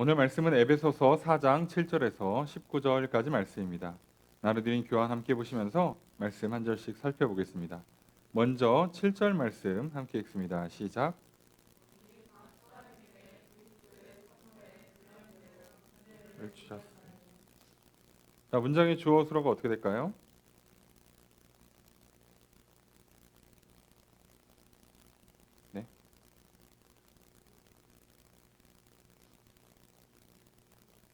오늘 말씀은 에베소서 4장 7절에서 19절까지 말씀입니다. 나누드린 교환 함께 보시면서 말씀 한 절씩 살펴보겠습니다. 먼저 7절 말씀 함께 읽습니다. 시작. 자, 문장의 주어 수로가 어떻게 될까요? 네.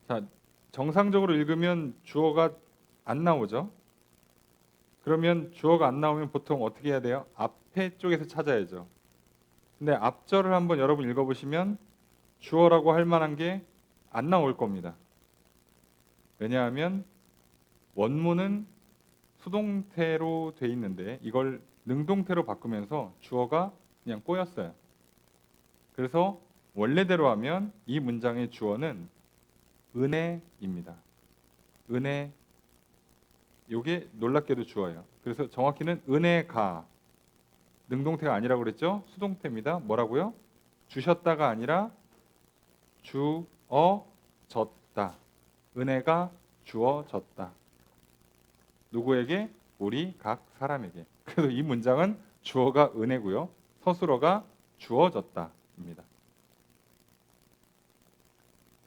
자, 정상적으로 읽으면 주어가 안 나오죠. 그러면 주어가 안 나오면 보통 어떻게 해야 돼요? 앞에 쪽에서 찾아야죠. 근데 앞절을 한번 여러분 읽어보시면 주어라고 할 만한 게 안 나올 겁니다. 왜냐하면 원문은 수동태로 돼 있는데 이걸 능동태로 바꾸면서 주어가 그냥 꼬였어요. 그래서 원래대로 하면 이 문장의 주어는 은혜입니다. 은혜, 이게 놀랍게도 주어예요. 그래서 정확히는 은혜가, 능동태가 아니라고 그랬죠? 수동태입니다. 뭐라고요? 주셨다가 아니라 주어졌다. 은혜가 주어졌다. 누구에게? 우리 각 사람에게. 그래서 이 문장은 주어가 은혜고요. 서술어가 주어졌다입니다.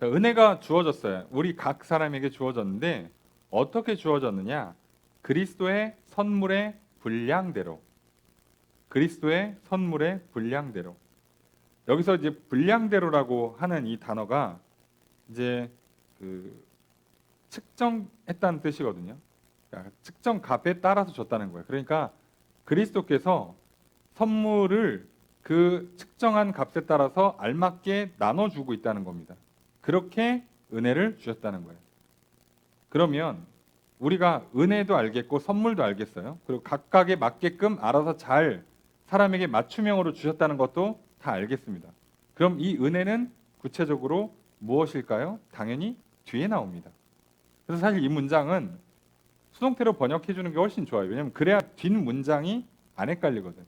은혜가 주어졌어요. 우리 각 사람에게 주어졌는데 어떻게 주어졌느냐? 그리스도의 선물의 분량대로. 그리스도의 선물의 분량대로. 여기서 이제 분량대로라고 하는 이 단어가 이제 측정했다는 뜻이거든요. 그러니까 측정 값에 따라서 줬다는 거예요. 그러니까 그리스도께서 선물을 그 측정한 값에 따라서 알맞게 나눠주고 있다는 겁니다. 그렇게 은혜를 주셨다는 거예요. 그러면 우리가 은혜도 알겠고 선물도 알겠어요. 그리고 각각에 맞게끔 알아서 잘 사람에게 맞춤형으로 주셨다는 것도 다 알겠습니다. 그럼 이 은혜는 구체적으로 무엇일까요? 당연히 뒤에 나옵니다. 그래서 사실 이 문장은 수동태로 번역해 주는 게 훨씬 좋아요. 왜냐하면 그래야 뒷 문장이 안 헷갈리거든.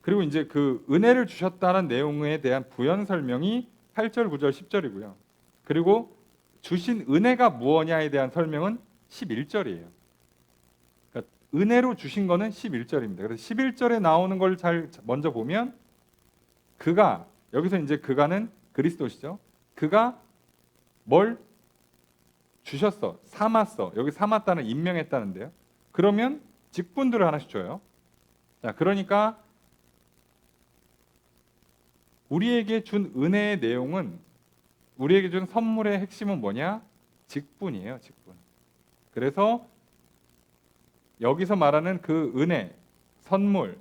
그리고 이제 그 은혜를 주셨다는 내용에 대한 부연 설명이 8절, 9절, 10절이고요. 그리고 주신 은혜가 무엇냐에 대한 설명은 11절이에요. 그러니까 은혜로 주신 거는 11절입니다. 그래서 11절에 나오는 걸 잘 먼저 보면 그가, 여기서 이제 그가는 그리스도시죠. 그가 뭘 주셨어, 삼았어. 여기 삼았다는 임명했다는데요. 그러면 직분들을 하나씩 줘요. 자, 그러니까 우리에게 준 은혜의 내용은, 우리에게 준 선물의 핵심은 뭐냐? 직분이에요, 직분. 그래서 여기서 말하는 그 은혜, 선물,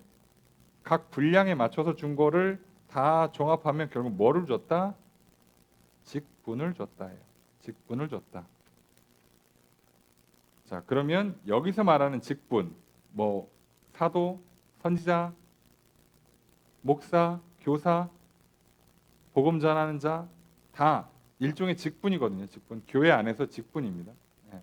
각 분량에 맞춰서 준 거를 다 종합하면 결국 뭐를 줬다? 직분을 줬다 해요. 직분을 줬다. 자, 그러면 여기서 말하는 직분, 뭐 사도, 선지자, 목사, 교사, 복음 전하는 자, 다 일종의 직분이거든요. 직분. 교회 안에서 직분입니다. 네.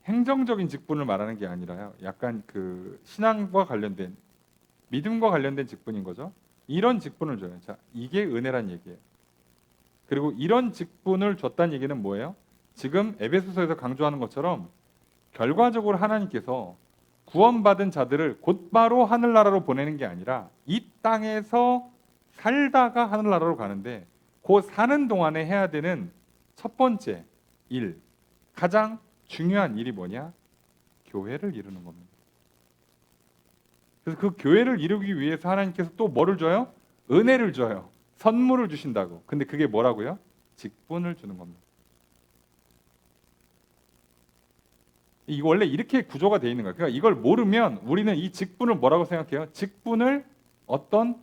행정적인 직분을 말하는 게 아니라요. 약간 그 신앙과 관련된, 믿음과 관련된 직분인 거죠. 이런 직분을 줘요. 자, 이게 은혜란 얘기예요. 그리고 이런 직분을 줬다는 얘기는 뭐예요? 지금 에베소서에서 강조하는 것처럼 결과적으로 하나님께서 구원받은 자들을 곧바로 하늘나라로 보내는 게 아니라 이 땅에서 살다가 하늘나라로 가는데 그 사는 동안에 해야 되는 첫 번째 일, 가장 중요한 일이 뭐냐? 교회를 이루는 겁니다. 그래서 그 교회를 이루기 위해서 하나님께서 또 뭐를 줘요? 은혜를 줘요. 선물을 주신다고. 근데 그게 뭐라고요? 직분을 주는 겁니다. 이거 원래 이렇게 구조가 되어 있는 거예요. 그러니까 이걸 모르면 우리는 이 직분을 뭐라고 생각해요? 직분을 어떤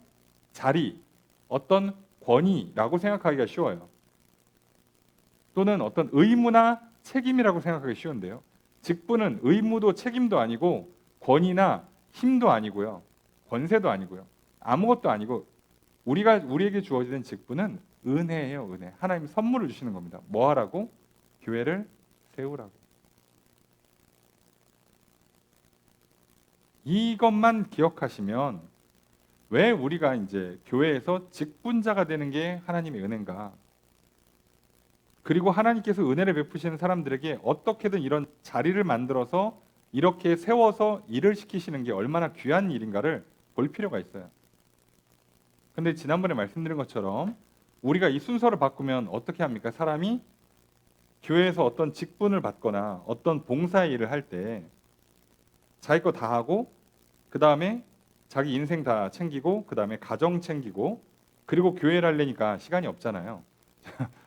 자리, 어떤 권위라고 생각하기가 쉬워요. 또는 어떤 의무나 책임이라고 생각하기 쉬운데요. 직분은 의무도 책임도 아니고 권위나 힘도 아니고요. 권세도 아니고요. 아무것도 아니고 우리에게 주어진 직분은 은혜예요. 은혜. 하나님 선물을 주시는 겁니다. 뭐 하라고? 교회를 세우라고. 이것만 기억하시면 왜 우리가 이제 교회에서 직분자가 되는 게 하나님의 은혜인가? 그리고 하나님께서 은혜를 베푸시는 사람들에게 어떻게든 이런 자리를 만들어서 이렇게 세워서 일을 시키시는 게 얼마나 귀한 일인가를 볼 필요가 있어요. 근데 지난번에 말씀드린 것처럼 우리가 이 순서를 바꾸면 어떻게 합니까? 사람이 교회에서 어떤 직분을 받거나 어떤 봉사의 일을 할 때 자기 거 다 하고 그 다음에 자기 인생 다 챙기고 그 다음에 가정 챙기고 그리고 교회를 하려니까 시간이 없잖아요.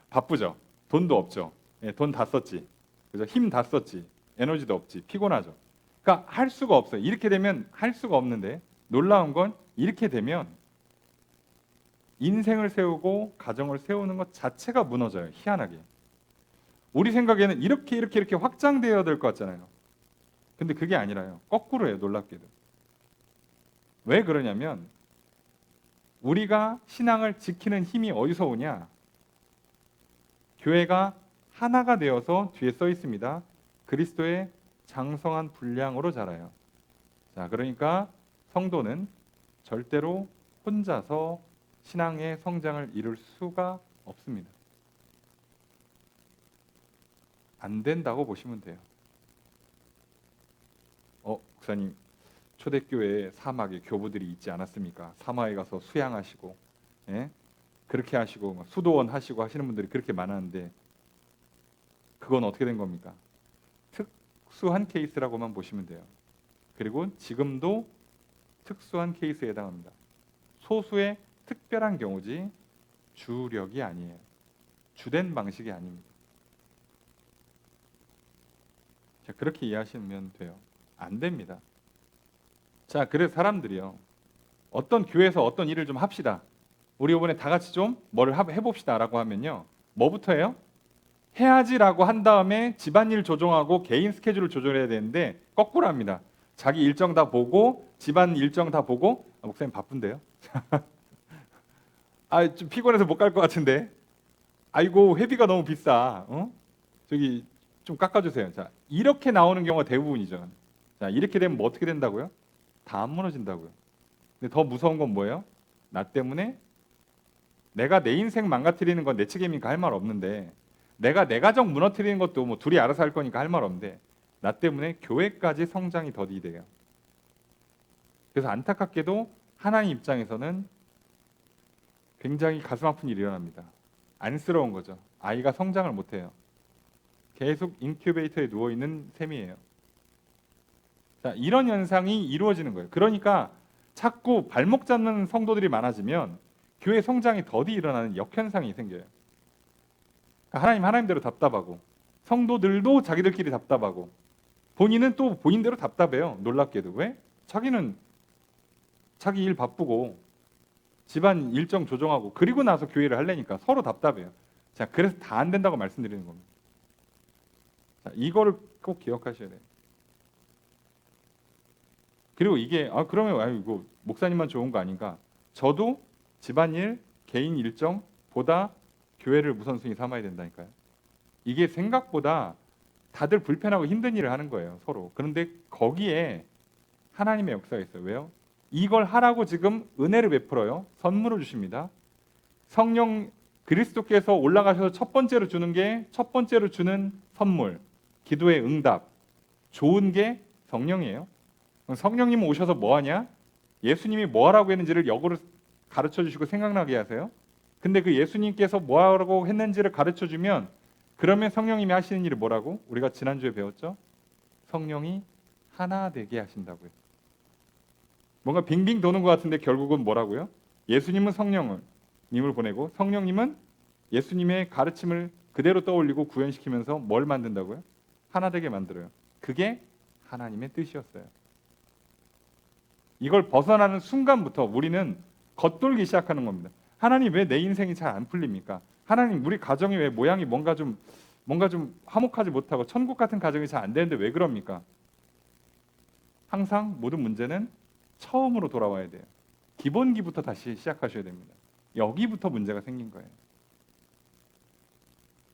바쁘죠. 돈도 없죠. 돈 다 썼지. 그죠? 힘 다 썼지. 에너지도 없지. 피곤하죠. 그러니까 할 수가 없어요. 이렇게 되면 할 수가 없는데 놀라운 건 이렇게 되면 인생을 세우고 가정을 세우는 것 자체가 무너져요. 희한하게. 우리 생각에는 이렇게 확장되어야 될 것 같잖아요. 근데 그게 아니라요. 거꾸로예요. 놀랍게도. 왜 그러냐면 우리가 신앙을 지키는 힘이 어디서 오냐? 교회가 하나가 되어서 뒤에 써 있습니다. 그리스도의 장성한 분량으로 자라요. 자, 그러니까 성도는 절대로 혼자서 신앙의 성장을 이룰 수가 없습니다. 안 된다고 보시면 돼요. 목사님, 초대교회 사막에 교부들이 있지 않았습니까? 사막에 가서 수양하시고, 예? 그렇게 하시고 수도원 하시고 하시는 분들이 그렇게 많았는데 그건 어떻게 된 겁니까? 특수한 케이스라고만 보시면 돼요. 그리고 지금도 특수한 케이스에 해당합니다. 소수의 특별한 경우지 주력이 아니에요. 주된 방식이 아닙니다. 자, 그렇게 이해하시면 돼요. 안 됩니다. 자, 그래서 사람들이요. 어떤 교회에서 어떤 일을 좀 합시다. 우리 이번에 다 같이 좀 뭐를 해봅시다 라고 하면요. 뭐부터 해요? 해야지라고 한 다음에 집안일 조정하고 개인 스케줄을 조절해야 되는데 거꾸로 합니다. 자기 일정 다 보고 집안 일정 다 보고 목사님 바쁜데요? 좀 피곤해서 못 갈 것 같은데 아이고 회비가 너무 비싸. 저기 좀 깎아주세요. 자, 이렇게 나오는 경우가 대부분이죠. 자, 이렇게 되면 뭐 어떻게 된다고요? 다 안 무너진다고요. 근데 더 무서운 건 뭐예요? 나 때문에 내가 내 인생 망가뜨리는 건 내 책임이니까 할 말 없는데 내가 내 가정 무너뜨리는 것도 뭐 둘이 알아서 할 거니까 할 말 없는데 나 때문에 교회까지 성장이 더디돼요. 그래서 안타깝게도 하나님 입장에서는 굉장히 가슴 아픈 일이 일어납니다. 안쓰러운 거죠. 아이가 성장을 못해요. 계속 인큐베이터에 누워있는 셈이에요. 자, 이런 현상이 이루어지는 거예요. 그러니까 자꾸 발목 잡는 성도들이 많아지면 교회 성장이 더디 일어나는 역현상이 생겨요. 그러니까 하나님대로 답답하고 성도들도 자기들끼리 답답하고 본인은 또 본인대로 답답해요. 놀랍게도. 왜? 자기는 자기 일 바쁘고 집안 일정 조정하고 그리고 나서 교회를 하려니까 서로 답답해요. 자, 그래서 다 안 된다고 말씀드리는 겁니다. 자, 이거를 꼭 기억하셔야 돼요. 그리고 이게 그러면 이거 목사님만 좋은 거 아닌가? 저도 집안일, 개인 일정보다 교회를 우선순위 삼아야 된다니까요. 이게 생각보다 다들 불편하고 힘든 일을 하는 거예요, 서로. 그런데 거기에 하나님의 역사가 있어요. 왜요? 이걸 하라고 지금 은혜를 베풀어요. 선물을 주십니다. 성령 그리스도께서 올라가셔서 첫 번째로 주는 선물, 기도의 응답, 좋은 게 성령이에요. 성령님 오셔서 뭐 하냐? 예수님이 뭐 하라고 했는지를 역으로 가르쳐 주시고 생각나게 하세요. 근데 그 예수님께서 뭐 하라고 했는지를 가르쳐 주면 그러면 성령님이 하시는 일이 뭐라고? 우리가 지난주에 배웠죠? 성령이 하나 되게 하신다고요. 뭔가 빙빙 도는 것 같은데 결국은 뭐라고요? 예수님은 성령님을 보내고 성령님은 예수님의 가르침을 그대로 떠올리고 구현시키면서 뭘 만든다고요? 하나 되게 만들어요. 그게 하나님의 뜻이었어요. 이걸 벗어나는 순간부터 우리는 겉돌기 시작하는 겁니다. 하나님 왜 내 인생이 잘 안 풀립니까? 하나님 우리 가정이 왜 모양이 뭔가 좀 화목하지 못하고 천국 같은 가정이 잘 안 되는데 왜 그럽니까? 항상 모든 문제는 처음으로 돌아와야 돼요. 기본기부터 다시 시작하셔야 됩니다. 여기부터 문제가 생긴 거예요.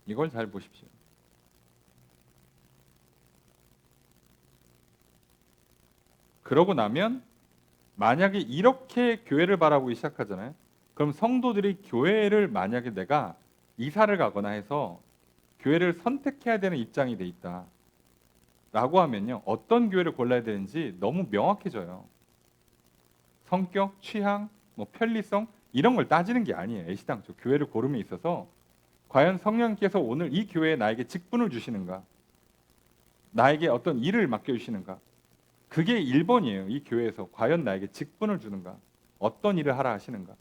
이걸 잘 보십시오. 그러고 나면 만약에 이렇게 교회를 바라보기 시작하잖아요. 그럼 성도들이 교회를 만약에 내가 이사를 가거나 해서 교회를 선택해야 되는 입장이 돼 있다 라고 하면요, 어떤 교회를 골라야 되는지 너무 명확해져요. 성격, 취향, 뭐 편리성 이런 걸 따지는 게 아니에요. 애시당초 교회를 고름에 있어서 과연 성령께서 오늘 이 교회에 나에게 직분을 주시는가, 나에게 어떤 일을 맡겨주시는가, 그게 1번이에요. 이 교회에서 과연 나에게 직분을 주는가, 어떤 일을 하라 하시는가.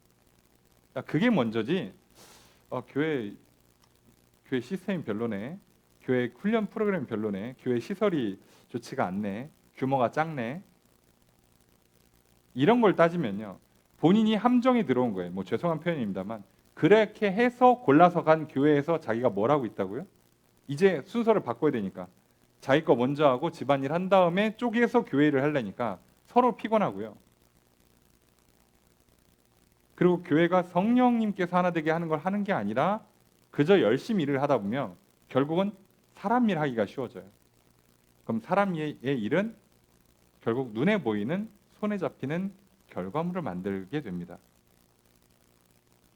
그게 먼저지. 교회 시스템이 별로네, 교회 훈련 프로그램이 별로네, 교회 시설이 좋지가 않네, 규모가 작네, 이런 걸 따지면요, 본인이 함정이 들어온 거예요. 뭐 죄송한 표현입니다만 그렇게 해서 골라서 간 교회에서 자기가 뭘 하고 있다고요? 이제 순서를 바꿔야 되니까 자기 거 먼저 하고 집안일 한 다음에 쪼개서 교회를 하려니까 서로 피곤하고요. 그리고 교회가 성령님께서 하나 되게 하는 걸 하는 게 아니라 그저 열심히 일을 하다 보면 결국은 사람 일 하기가 쉬워져요. 그럼 사람 일의 일은 결국 눈에 보이는 손에 잡히는 결과물을 만들게 됩니다.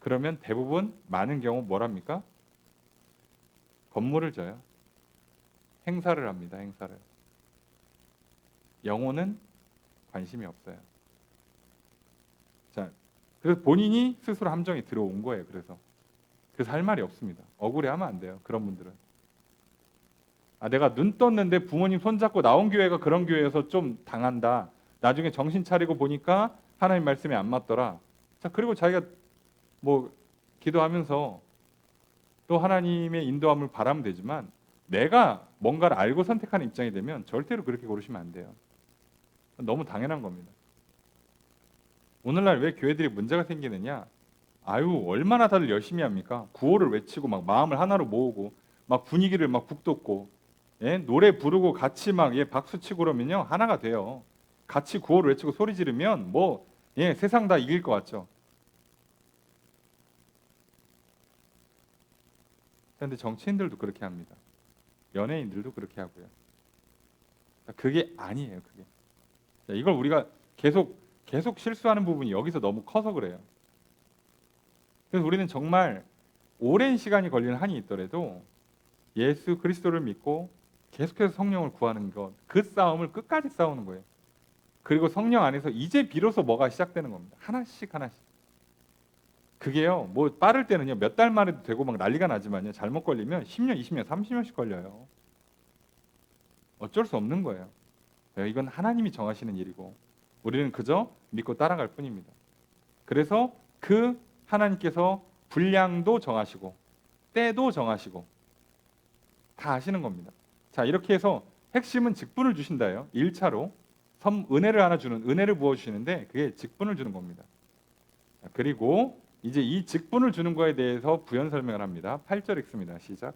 그러면 대부분 많은 경우 뭘 합니까? 건물을 져요. 행사를 합니다. 행사를. 영혼은 관심이 없어요. 자, 그래서 본인이 스스로 함정에 들어온 거예요. 그래서 할 말이 없습니다. 억울해하면 안 돼요. 그런 분들은. 내가 눈 떴는데 부모님 손잡고 나온 교회가 그런 교회여서 좀 당한다. 나중에 정신 차리고 보니까 하나님 말씀에 안 맞더라. 자, 그리고 자기가 뭐 기도하면서 또 하나님의 인도함을 바라면 되지만 내가 뭔가를 알고 선택하는 입장이 되면 절대로 그렇게 고르시면 안 돼요. 너무 당연한 겁니다. 오늘날 왜 교회들이 문제가 생기느냐? 얼마나 다들 열심히 합니까? 구호를 외치고 막 마음을 하나로 모으고 막 분위기를 막 북돋고, 예? 노래 부르고 같이 막 박수 치고 그러면요 하나가 돼요. 같이 구호를 외치고 소리 지르면 세상 다 이길 것 같죠. 그런데 정치인들도 그렇게 합니다. 연예인들도 그렇게 하고요. 그게 아니에요. 그게. 이걸 우리가 계속 실수하는 부분이 여기서 너무 커서 그래요. 그래서 우리는 정말 오랜 시간이 걸리는 한이 있더라도 예수 그리스도를 믿고 계속해서 성령을 구하는 것, 그 싸움을 끝까지 싸우는 거예요. 그리고 성령 안에서 이제 비로소 뭐가 시작되는 겁니다. 하나씩 하나씩. 그게요, 뭐 빠를 때는요 몇 달 만에도 되고 막 난리가 나지만요, 잘못 걸리면 10년, 20년, 30년씩 걸려요. 어쩔 수 없는 거예요. 이건 하나님이 정하시는 일이고 우리는 그저 믿고 따라갈 뿐입니다. 그래서 그 하나님께서 분량도 정하시고 때도 정하시고 다 하시는 겁니다. 자, 이렇게 해서 핵심은 직분을 주신다예요. 1차로 은혜를 하나 주는, 은혜를 부어 주시는데 그게 직분을 주는 겁니다. 자, 그리고 이제 이 직분을 주는 거에 대해서 부연 설명을 합니다. 8절 읽습니다. 시작.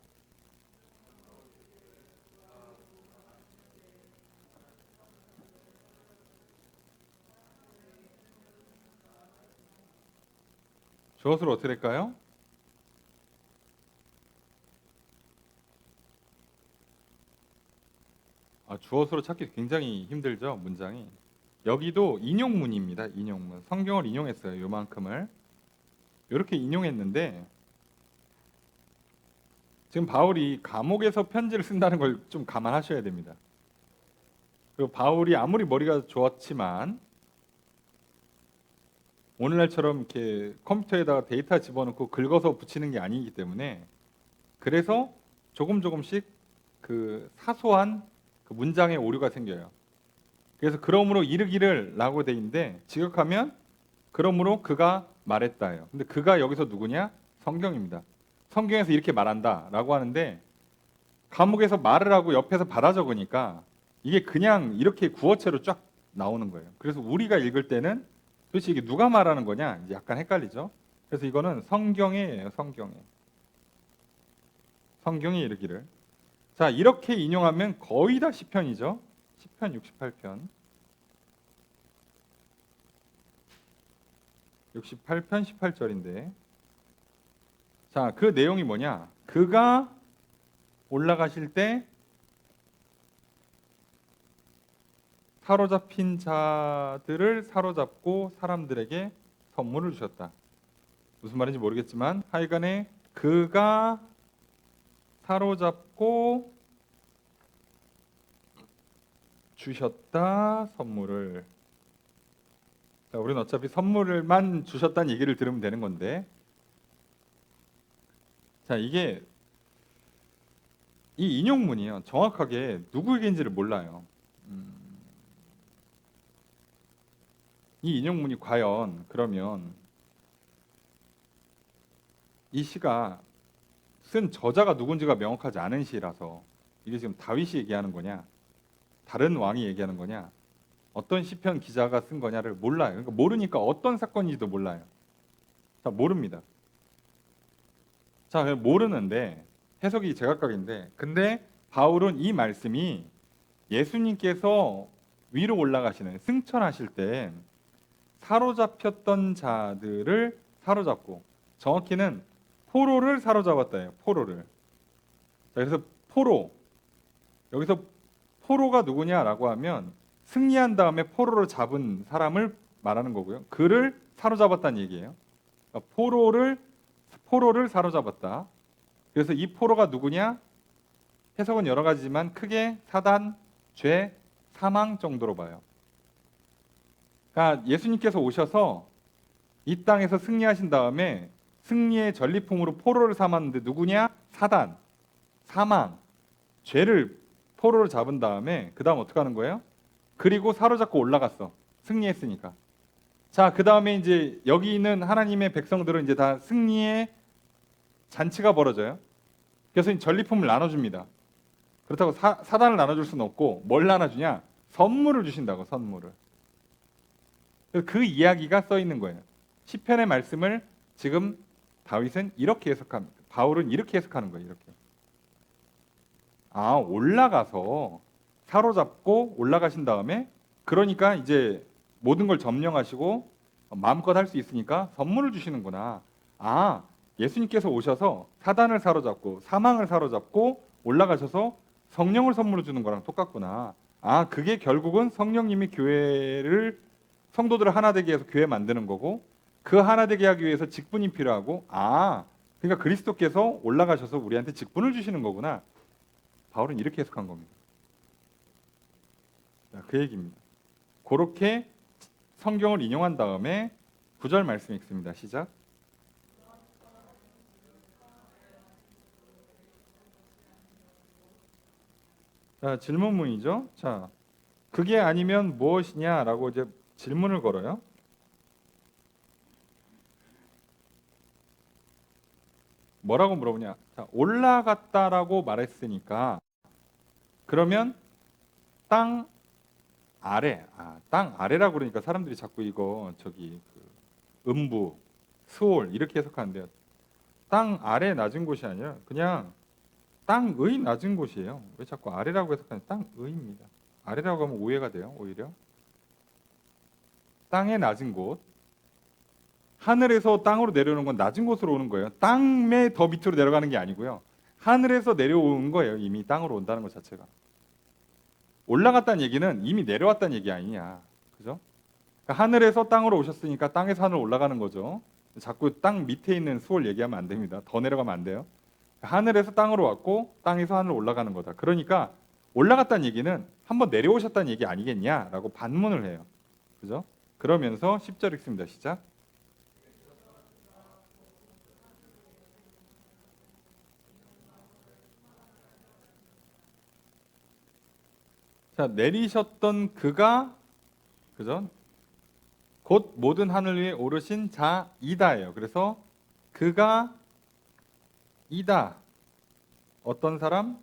주어수로 어떻게 될까요? 주어수로 찾기 굉장히 힘들죠, 문장이. 여기도 인용문입니다. 인용문. 성경을 인용했어요. 요만큼을. 이렇게 인용했는데 지금 바울이 감옥에서 편지를 쓴다는 걸 좀 감안하셔야 됩니다. 그리고 바울이 아무리 머리가 좋았지만 오늘날처럼 이렇게 컴퓨터에다가 데이터 집어넣고 긁어서 붙이는 게 아니기 때문에 그래서 조금씩 그 사소한 그 문장의 오류가 생겨요. 그래서 그러므로 이르기를 라고 돼 있는데 직역하면 그러므로 그가 말했다예요. 근데 그가 여기서 누구냐? 성경입니다. 성경에서 이렇게 말한다 라고 하는데 감옥에서 말을 하고 옆에서 받아 적으니까 이게 그냥 이렇게 구어체로 쫙 나오는 거예요. 그래서 우리가 읽을 때는 도대체 이게 누가 말하는 거냐? 이제 약간 헷갈리죠. 그래서 이거는 성경이에요. 성경이 이르기를. 자, 이렇게 인용하면 거의 다 시편이죠. 시편 68편. 68편 18절인데. 자, 그 내용이 뭐냐? 그가 올라가실 때 사로잡힌 자들을 사로잡고 사람들에게 선물을 주셨다. 무슨 말인지 모르겠지만 하여간에 그가 사로잡고 주셨다 선물을. 자, 우리는 어차피 선물만 주셨다는 얘기를 들으면 되는 건데, 자, 이게 이 인용문이요, 정확하게 누구에게인지를 몰라요. 이 인용문이 과연 그러면 이 시가 쓴 저자가 누군지가 명확하지 않은 시라서 이게 지금 다윗이 얘기하는 거냐, 다른 왕이 얘기하는 거냐, 어떤 시편 기자가 쓴 거냐를 몰라요. 그러니까 모르니까 어떤 사건인지도 몰라요. 자, 모릅니다. 자, 모르는데 해석이 제각각인데, 근데 바울은 이 말씀이 예수님께서 위로 올라가시는 승천하실 때 사로잡혔던 자들을 사로잡고, 정확히는 포로를 사로잡았다예요. 포로를. 자, 그래서 포로, 여기서 포로가 누구냐라고 하면 승리한 다음에 포로를 잡은 사람을 말하는 거고요. 그를 사로잡았다는 얘기예요. 그러니까 포로를 사로잡았다. 그래서 이 포로가 누구냐? 해석은 여러 가지지만 크게 사단, 죄, 사망 정도로 봐요. 그러니까 예수님께서 오셔서 이 땅에서 승리하신 다음에 승리의 전리품으로 포로를 삼았는데 누구냐? 사단, 사망, 죄를 포로를 잡은 다음에 그 다음 어떻게 하는 거예요? 그리고 사로잡고 올라갔어. 승리했으니까. 자, 그 다음에 이제 여기 있는 하나님의 백성들은 이제 다 승리의 잔치가 벌어져요. 그래서 전리품을 나눠줍니다. 그렇다고 사단을 나눠줄 수는 없고 뭘 나눠주냐? 선물을 주신다고, 선물을. 그 이야기가 써 있는 거예요. 시편의 말씀을 지금 다윗은 이렇게 해석합니다. 바울은 이렇게 해석하는 거예요. 이렇게. 아, 올라가서 사로잡고 올라가신 다음에, 그러니까 이제 모든 걸 점령하시고 마음껏 할 수 있으니까 선물을 주시는구나. 아, 예수님께서 오셔서 사단을 사로잡고 사망을 사로잡고 올라가셔서 성령을 선물로 주는 거랑 똑같구나. 아, 그게 결국은 성령님이 교회를, 성도들을 하나 되게 해서 교회 만드는 거고, 그 하나 되게 하기 위해서 직분이 필요하고, 아, 그러니까 그리스도께서 올라가셔서 우리한테 직분을 주시는 거구나. 바울은 이렇게 해석한 겁니다. 자, 그 얘기입니다. 그렇게 성경을 인용한 다음에 9절 말씀 읽습니다. 시작. 자, 질문문이죠. 자, 그게 아니면 무엇이냐라고 이제 질문을 걸어요. 뭐라고 물어보냐? 자, 올라갔다라고 말했으니까 그러면 땅 아래, 땅 아래라고 그러니까 사람들이 자꾸 이거 저기 음부, 스올 이렇게 해석하는데요. 땅 아래 낮은 곳이 아니라 그냥 땅의 낮은 곳이에요. 왜 자꾸 아래라고 해석하냐? 땅의입니다. 아래라고 하면 오해가 돼요. 오히려 땅의 낮은 곳, 하늘에서 땅으로 내려오는 건 낮은 곳으로 오는 거예요. 땅의 더 밑으로 내려가는 게 아니고요. 하늘에서 내려오는 거예요. 이미 땅으로 온다는 것 자체가. 올라갔다는 얘기는 이미 내려왔다는 얘기 아니냐, 그죠? 그러니까 하늘에서 땅으로 오셨으니까 땅에서 하늘 올라가는 거죠. 자꾸 땅 밑에 있는 수월 얘기하면 안 됩니다. 더 내려가면 안 돼요. 하늘에서 땅으로 왔고 땅에서 하늘 올라가는 거다. 그러니까 올라갔다는 얘기는 한번 내려오셨다는 얘기 아니겠냐라고 반문을 해요, 그죠? 그러면서 10절 읽습니다. 시작. 자, 내리셨던 그가, 그죠? 곧 모든 하늘 위에 오르신 자이다예요. 그래서 그가 이다. 어떤 사람?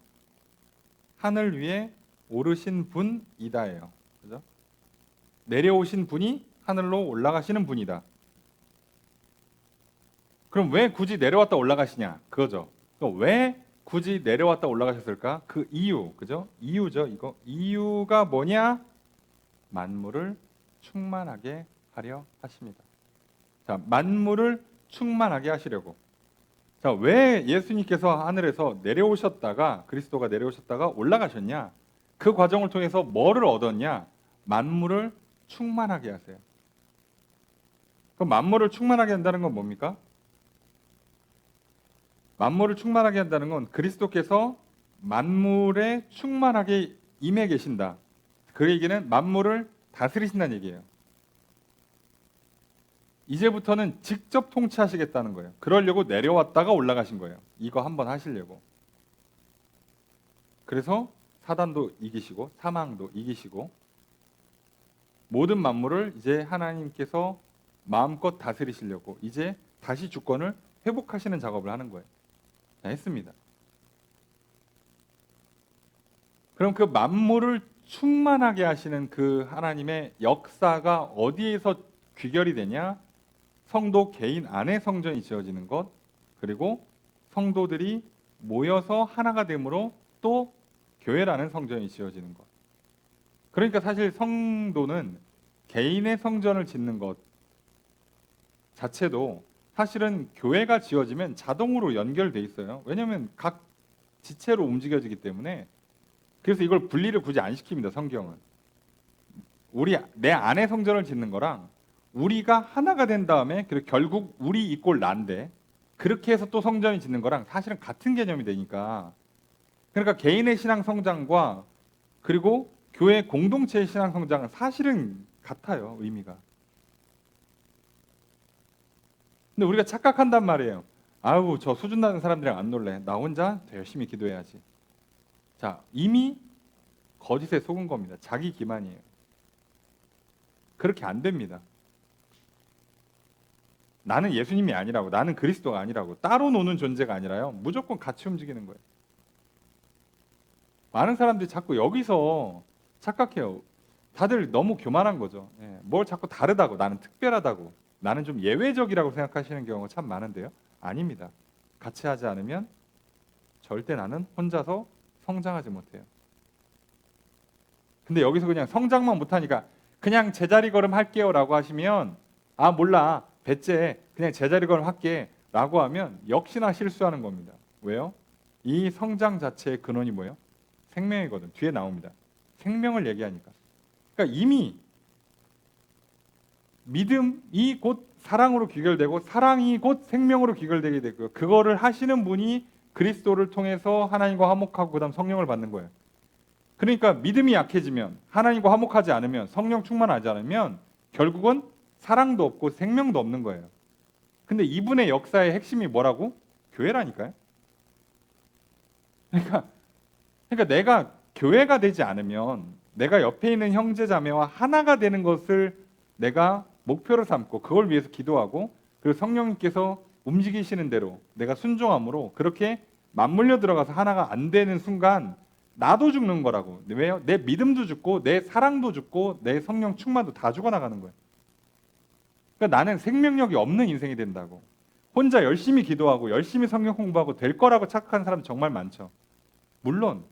하늘 위에 오르신 분이다예요. 그죠? 내려오신 분이 하늘로 올라가시는 분이다. 그럼 왜 굳이 내려왔다 올라가시냐? 그거죠. 왜 굳이 내려왔다 올라가셨을까? 그 이유, 그죠? 이유죠. 이거 이유가 뭐냐? 만물을 충만하게 하려 하십니다. 자, 만물을 충만하게 하시려고. 자, 왜 예수님께서 하늘에서 내려오셨다가, 그리스도가 내려오셨다가 올라가셨냐? 그 과정을 통해서 뭐를 얻었냐? 만물을 충만하게 하세요. 그럼 만물을 충만하게 한다는 건 뭡니까? 만물을 충만하게 한다는 건 그리스도께서 만물에 충만하게 임해 계신다. 그 얘기는 만물을 다스리신다는 얘기예요. 이제부터는 직접 통치하시겠다는 거예요. 그러려고 내려왔다가 올라가신 거예요. 이거 한번 하시려고. 그래서 사단도 이기시고 사망도 이기시고 모든 만물을 이제 하나님께서 마음껏 다스리시려고 이제 다시 주권을 회복하시는 작업을 하는 거예요. 했습니다. 그럼 그 만물을 충만하게 하시는 그 하나님의 역사가 어디에서 귀결이 되냐? 성도 개인 안에 성전이 지어지는 것, 그리고 성도들이 모여서 하나가 됨으로 또 교회라는 성전이 지어지는 것. 그러니까 사실 성도는 개인의 성전을 짓는 것 자체도 사실은 교회가 지어지면 자동으로 연결돼 있어요. 왜냐하면 각 지체로 움직여지기 때문에. 그래서 이걸 분리를 굳이 안 시킵니다. 성경은. 내 안에 성전을 짓는 거랑 우리가 하나가 된 다음에 그리고 결국 우리 이꼴 난데 그렇게 해서 또 성전이 짓는 거랑 사실은 같은 개념이 되니까. 그러니까 개인의 신앙 성장과 그리고 교회 공동체의 신앙 성장은 사실은 같아요. 의미가. 근데 우리가 착각한단 말이에요. 아우 저 수준 낮은 사람들이랑 안 놀래. 나 혼자 더 열심히 기도해야지. 자, 이미 거짓에 속은 겁니다. 자기 기만이에요. 그렇게 안 됩니다. 나는 예수님이 아니라고, 나는 그리스도가 아니라고, 따로 노는 존재가 아니라요. 무조건 같이 움직이는 거예요. 많은 사람들이 자꾸 여기서 착각해요. 다들 너무 교만한 거죠. 뭘 자꾸 다르다고, 나는 특별하다고, 나는 좀 예외적이라고 생각하시는 경우가 참 많은데요. 아닙니다. 같이 하지 않으면 절대 나는 혼자서 성장하지 못해요. 근데 여기서 그냥 성장만 못하니까 그냥 제자리 걸음 할게요 라고 하시면 아 몰라 배째 그냥 제자리 걸음 할게 라고 하면 역시나 실수하는 겁니다. 왜요? 이 성장 자체의 근원이 뭐예요? 생명이거든. 뒤에 나옵니다. 생명을 얘기하니까. 그러니까 이미 믿음이 곧 사랑으로 귀결되고 사랑이 곧 생명으로 귀결되게 되고요. 그거를 하시는 분이 그리스도를 통해서 하나님과 화목하고 그 다음 성령을 받는 거예요. 그러니까 믿음이 약해지면 하나님과 화목하지 않으면 성령 충만하지 않으면 결국은 사랑도 없고 생명도 없는 거예요. 근데 이분의 역사의 핵심이 뭐라고? 교회라니까요. 그러니까 내가 교회가 되지 않으면 내가 옆에 있는 형제 자매와 하나가 되는 것을 내가 목표로 삼고 그걸 위해서 기도하고 그리고 성령님께서 움직이시는 대로 내가 순종함으로 그렇게 맞물려 들어가서 하나가 안 되는 순간 나도 죽는 거라고. 왜요? 내 믿음도 죽고 내 사랑도 죽고 내 성령 충만도 다 죽어나가는 거예요. 그러니까 나는 생명력이 없는 인생이 된다고. 혼자 열심히 기도하고 열심히 성경 공부하고 될 거라고 착각하는 사람 정말 많죠. 물론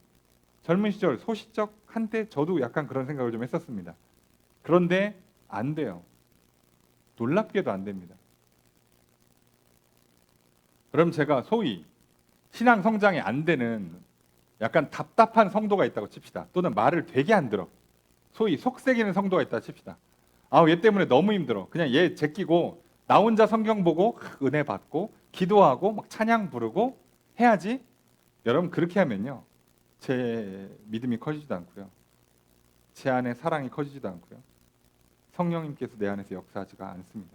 젊은 시절 소시적 한때 저도 약간 그런 생각을 좀 했었습니다. 그런데 안 돼요. 놀랍게도 안 됩니다. 그럼 제가 소위 신앙 성장이 안 되는 약간 답답한 성도가 있다고 칩시다. 또는 말을 되게 안 들어. 소위 속색이는 성도가 있다 칩시다. 아, 얘 때문에 너무 힘들어. 그냥 얘 제끼고 나 혼자 성경 보고 은혜 받고 기도하고 막 찬양 부르고 해야지. 여러분 그렇게 하면요. 제 믿음이 커지지도 않고요. 제 안에 사랑이 커지지도 않고요. 성령님께서 내 안에서 역사하지가 않습니다.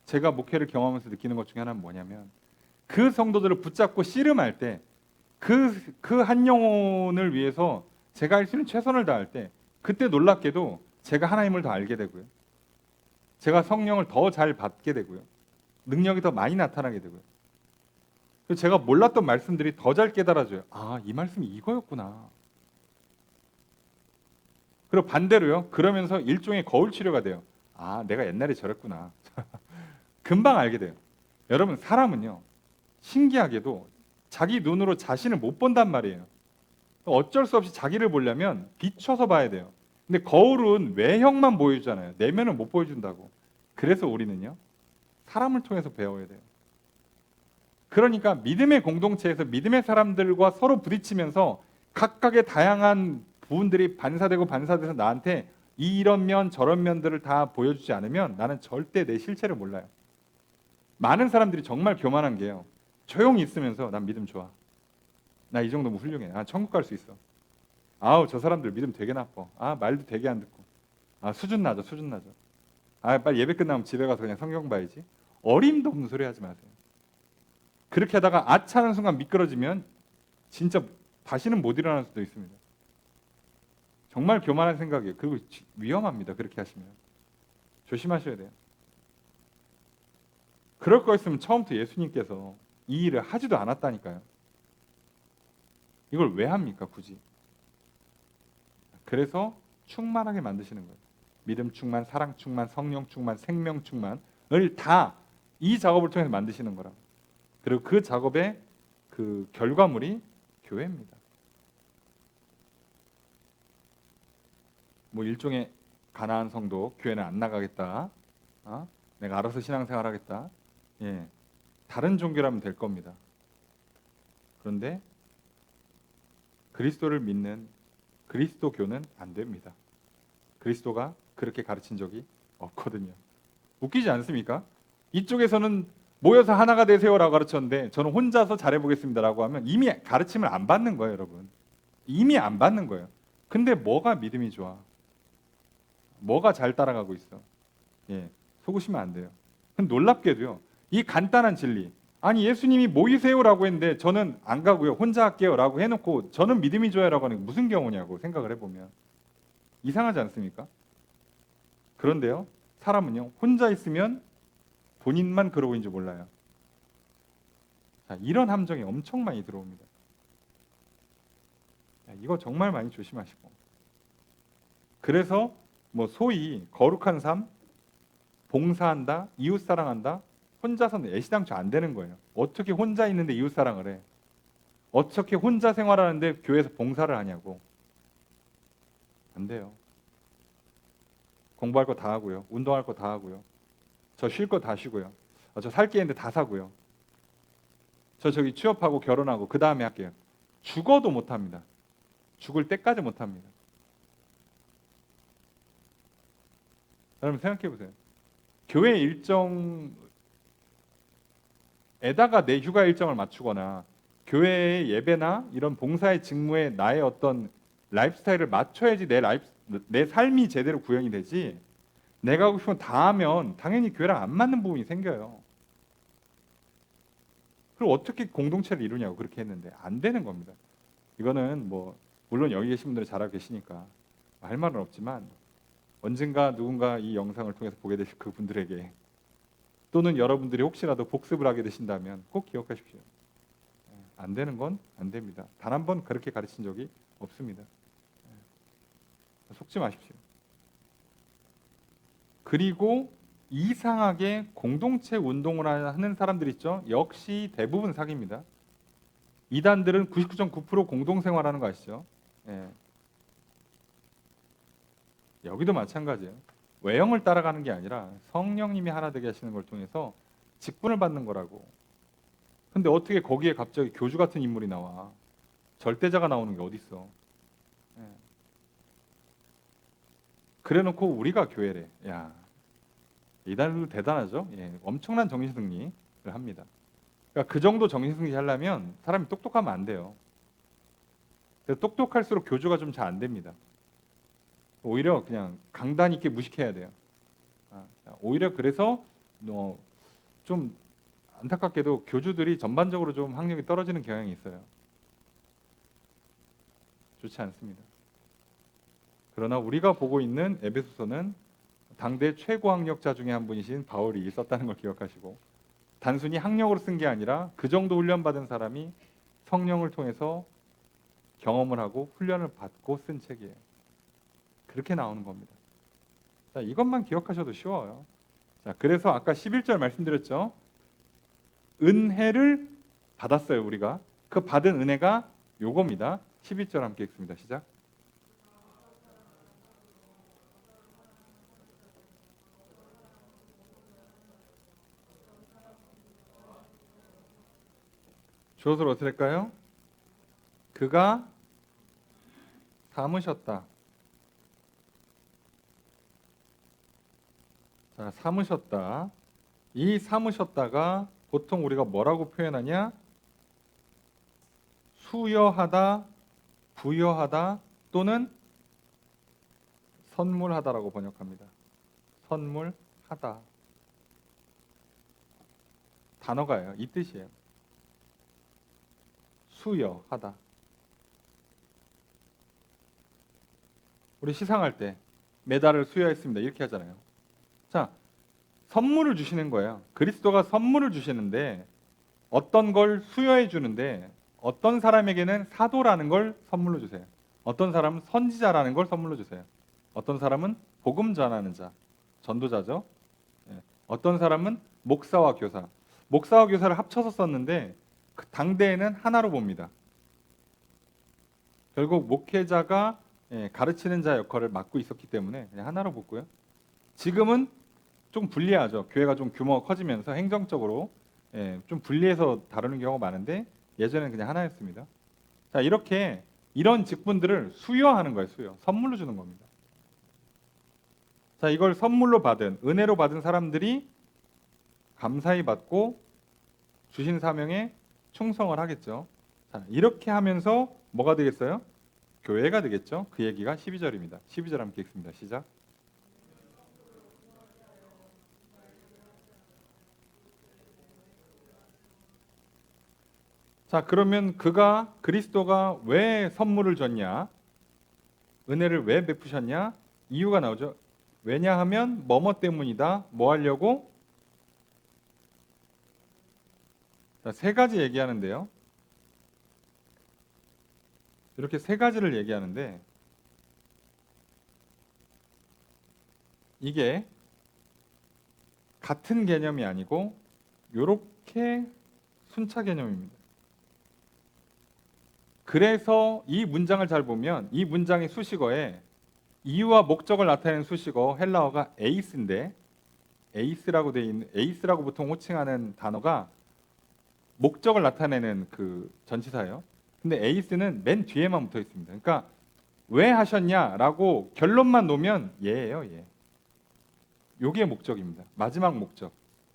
제가 목회를 경험하면서 느끼는 것 중에 하나는 뭐냐면 그 성도들을 붙잡고 씨름할 때 그 한 영혼을 위해서 제가 할 수 있는 최선을 다할 때 그때 놀랍게도 제가 하나님을 더 알게 되고요. 제가 성령을 더 잘 받게 되고요. 능력이 더 많이 나타나게 되고요. 그래서 제가 몰랐던 말씀들이 더 잘 깨달아져요. 아, 이 말씀이 이거였구나. 그리고 반대로요. 그러면서 일종의 거울 치료가 돼요. 아, 내가 옛날에 저랬구나. 금방 알게 돼요. 여러분 사람은요. 신기하게도 자기 눈으로 자신을 못 본단 말이에요. 어쩔 수 없이 자기를 보려면 비춰서 봐야 돼요. 근데 거울은 외형만 보여주잖아요. 내면을 못 보여준다고. 그래서 우리는요. 사람을 통해서 배워야 돼요. 그러니까 믿음의 공동체에서 믿음의 사람들과 서로 부딪히면서 각각의 다양한 부분들이 반사되고 반사돼서 나한테 이런 면 저런 면들을 다 보여주지 않으면 나는 절대 내 실체를 몰라요. 많은 사람들이 정말 교만한 게요. 조용히 있으면서 난 믿음 좋아. 나 이 정도면 훌륭해. 아, 천국 갈 수 있어. 아우, 저 사람들 믿음 되게 나빠. 아, 말도 되게 안 듣고. 아, 수준 낮아, 수준 낮아. 아, 빨리 예배 끝나면 집에 가서 그냥 성경 봐야지. 어림도 없는 소리 하지 마세요. 그렇게 하다가 아차하는 순간 미끄러지면 진짜 다시는 못 일어날 수도 있습니다. 정말 교만한 생각이에요. 그리고 위험합니다. 그렇게 하시면. 조심하셔야 돼요. 그럴 거였으면 처음부터 예수님께서 이 일을 하지도 않았다니까요. 이걸 왜 합니까, 굳이? 그래서 충만하게 만드시는 거예요. 믿음 충만, 사랑 충만, 성령 충만, 생명 충만을 다 이 작업을 통해서 만드시는 거라. 그리고 그 작업의 그 결과물이 교회입니다. 뭐 일종의 가나안 성도, 교회는 안 나가겠다. 내가 알아서 신앙생활 하겠다. 예, 다른 종교라면 될 겁니다. 그런데 그리스도를 믿는 그리스도교는 안 됩니다. 그리스도가 그렇게 가르친 적이 없거든요. 웃기지 않습니까? 이쪽에서는 모여서 하나가 되세요라고 가르쳤는데 저는 혼자서 잘해보겠습니다라고 하면 이미 가르침을 안 받는 거예요, 여러분. 이미 안 받는 거예요. 근데 뭐가 믿음이 좋아? 뭐가 잘 따라가고 있어? 예, 속으시면 안 돼요. 놀랍게도요, 이 간단한 진리, 아니 예수님이 모이세요라고 했는데 저는 안 가고요, 혼자 할게요라고 해놓고 저는 믿음이 좋아요라고 하는 게 무슨 경우냐고 생각을 해보면 이상하지 않습니까? 그런데요, 사람은요, 혼자 있으면 본인만 그러고 있는지 몰라요. 자, 이런 함정이 엄청 많이 들어옵니다. 이거 정말 많이 조심하시고. 그래서 뭐 소위 거룩한 삶, 봉사한다, 이웃사랑한다, 혼자서는 애시당초 안 되는 거예요. 어떻게 혼자 있는데 이웃사랑을 해? 어떻게 혼자 생활하는데 교회에서 봉사를 하냐고. 안 돼요. 공부할 거 다 하고요. 운동할 거 다 하고요. 저 쉴 거 다 쉬고요. 저 살 게 있는데 다 사고요. 저기 취업하고 결혼하고 그 다음에 할게요. 죽어도 못합니다. 죽을 때까지 못합니다. 여러분 생각해 보세요. 교회 일정에다가 내 휴가 일정을 맞추거나 교회의 예배나 이런 봉사의 직무에 나의 어떤 라이프스타일을 맞춰야지 내 삶이 제대로 구현이 되지. 내가 하고 싶은 거 다 하면 당연히 교회랑 안 맞는 부분이 생겨요. 그리고 어떻게 공동체를 이루냐고 그렇게 했는데 안 되는 겁니다. 이거는 뭐 물론 여기 계신 분들은 잘 알고 계시니까 할 말은 없지만 언젠가 누군가 이 영상을 통해서 보게 되실 그분들에게 또는 여러분들이 혹시라도 복습을 하게 되신다면 꼭 기억하십시오. 안 되는 건 안 됩니다. 단 한 번 그렇게 가르친 적이 없습니다. 속지 마십시오. 그리고 이상하게 공동체 운동을 하는 사람들 있죠. 역시 대부분 사기입니다. 이단들은 99.9% 공동생활하는 거 아시죠? 예. 여기도 마찬가지예요. 외형을 따라가는 게 아니라 성령님이 하나 되게 하시는 걸 통해서 직분을 받는 거라고. 근데 어떻게 거기에 갑자기 교주 같은 인물이 나와? 절대자가 나오는 게 어딨어? 예. 그래놓고 우리가 교회래. 야, 이단도 대단하죠? 예, 엄청난 정신승리를 합니다. 그러니까 그 정도 정신승리 하려면 사람이 똑똑하면 안 돼요. 그래서 똑똑할수록 교주가 좀 잘 안 됩니다. 오히려 그냥 강단 있게 무식해야 돼요. 오히려 그래서 좀 안타깝게도 교주들이 전반적으로 좀 학력이 떨어지는 경향이 있어요. 좋지 않습니다. 그러나 우리가 보고 있는 에베소서는 당대 최고 학력자 중에 한 분이신 바울이 썼다는 걸 기억하시고, 단순히 학력으로 쓴 게 아니라 그 정도 훈련받은 사람이 성령을 통해서 경험을 하고 훈련을 받고 쓴 책이에요. 그렇게 나오는 겁니다. 자, 이것만 기억하셔도 쉬워요. 자, 그래서 아까 11절 말씀드렸죠. 은혜를 받았어요, 우리가. 그 받은 은혜가 요겁니다. 11절 함께 읽습니다. 시작. 주어를 어떻게 할까요? 그가 삼으셨다. 자, 삼으셨다. 이 삼으셨다가 보통 우리가 뭐라고 표현하냐? 수여하다, 부여하다 또는 선물하다라고 번역합니다. 선물하다. 단어가요. 이 뜻이에요. 수여하다. 우리 시상할 때 메달을 수여했습니다. 이렇게 하잖아요. 자, 선물을 주시는 거예요. 그리스도가 선물을 주시는데 어떤 걸 수여해 주는데 어떤 사람에게는 사도라는 걸 선물로 주세요. 어떤 사람은 선지자라는 걸 선물로 주세요. 어떤 사람은 복음 전하는 자, 전도자죠. 예. 어떤 사람은 목사와 교사. 목사와 교사를 합쳐서 썼는데 그 당대에는 하나로 봅니다. 결국 목회자가 가르치는 자 역할을 맡고 있었기 때문에 그냥 하나로 붙고요. 지금은 좀 분리하죠. 교회가 좀 규모가 커지면서 행정적으로 좀 분리해서 다루는 경우가 많은데 예전에는 그냥 하나였습니다. 자, 이렇게 이런 직분들을 수여하는 거예요. 수여. 선물로 주는 겁니다. 자, 이걸 선물로 받은, 은혜로 받은 사람들이 감사히 받고 주신 사명에 충성을 하겠죠. 자, 이렇게 하면서 뭐가 되겠어요? 교회가 되겠죠. 그 얘기가 12절입니다. 12절 함께 읽습니다. 시작. 자, 그러면 그리스도가 왜 선물을 줬냐? 은혜를 왜 베푸셨냐? 이유가 나오죠. 왜냐하면 뭐뭐 때문이다. 뭐 하려고? 자, 세 가지 얘기하는데요. 이렇게 세 가지를 얘기하는데 이게 같은 개념이 아니고 이렇게 순차 개념입니다. 그래서 이 문장을 잘 보면 이 문장의 수식어에 이유와 목적을 나타내는 수식어 헬라어가 에이스인데 에이스라고 돼 있는 에이스라고 보통 호칭하는 단어가 목적을 나타내는 그 전치사예요. 근데 에이스는 맨 뒤에만 붙어 있습니다. 그러니까 왜 하셨냐라고 결론만 놓으면 얘예요, 얘. 요게 목적입니다. 마지막 목적.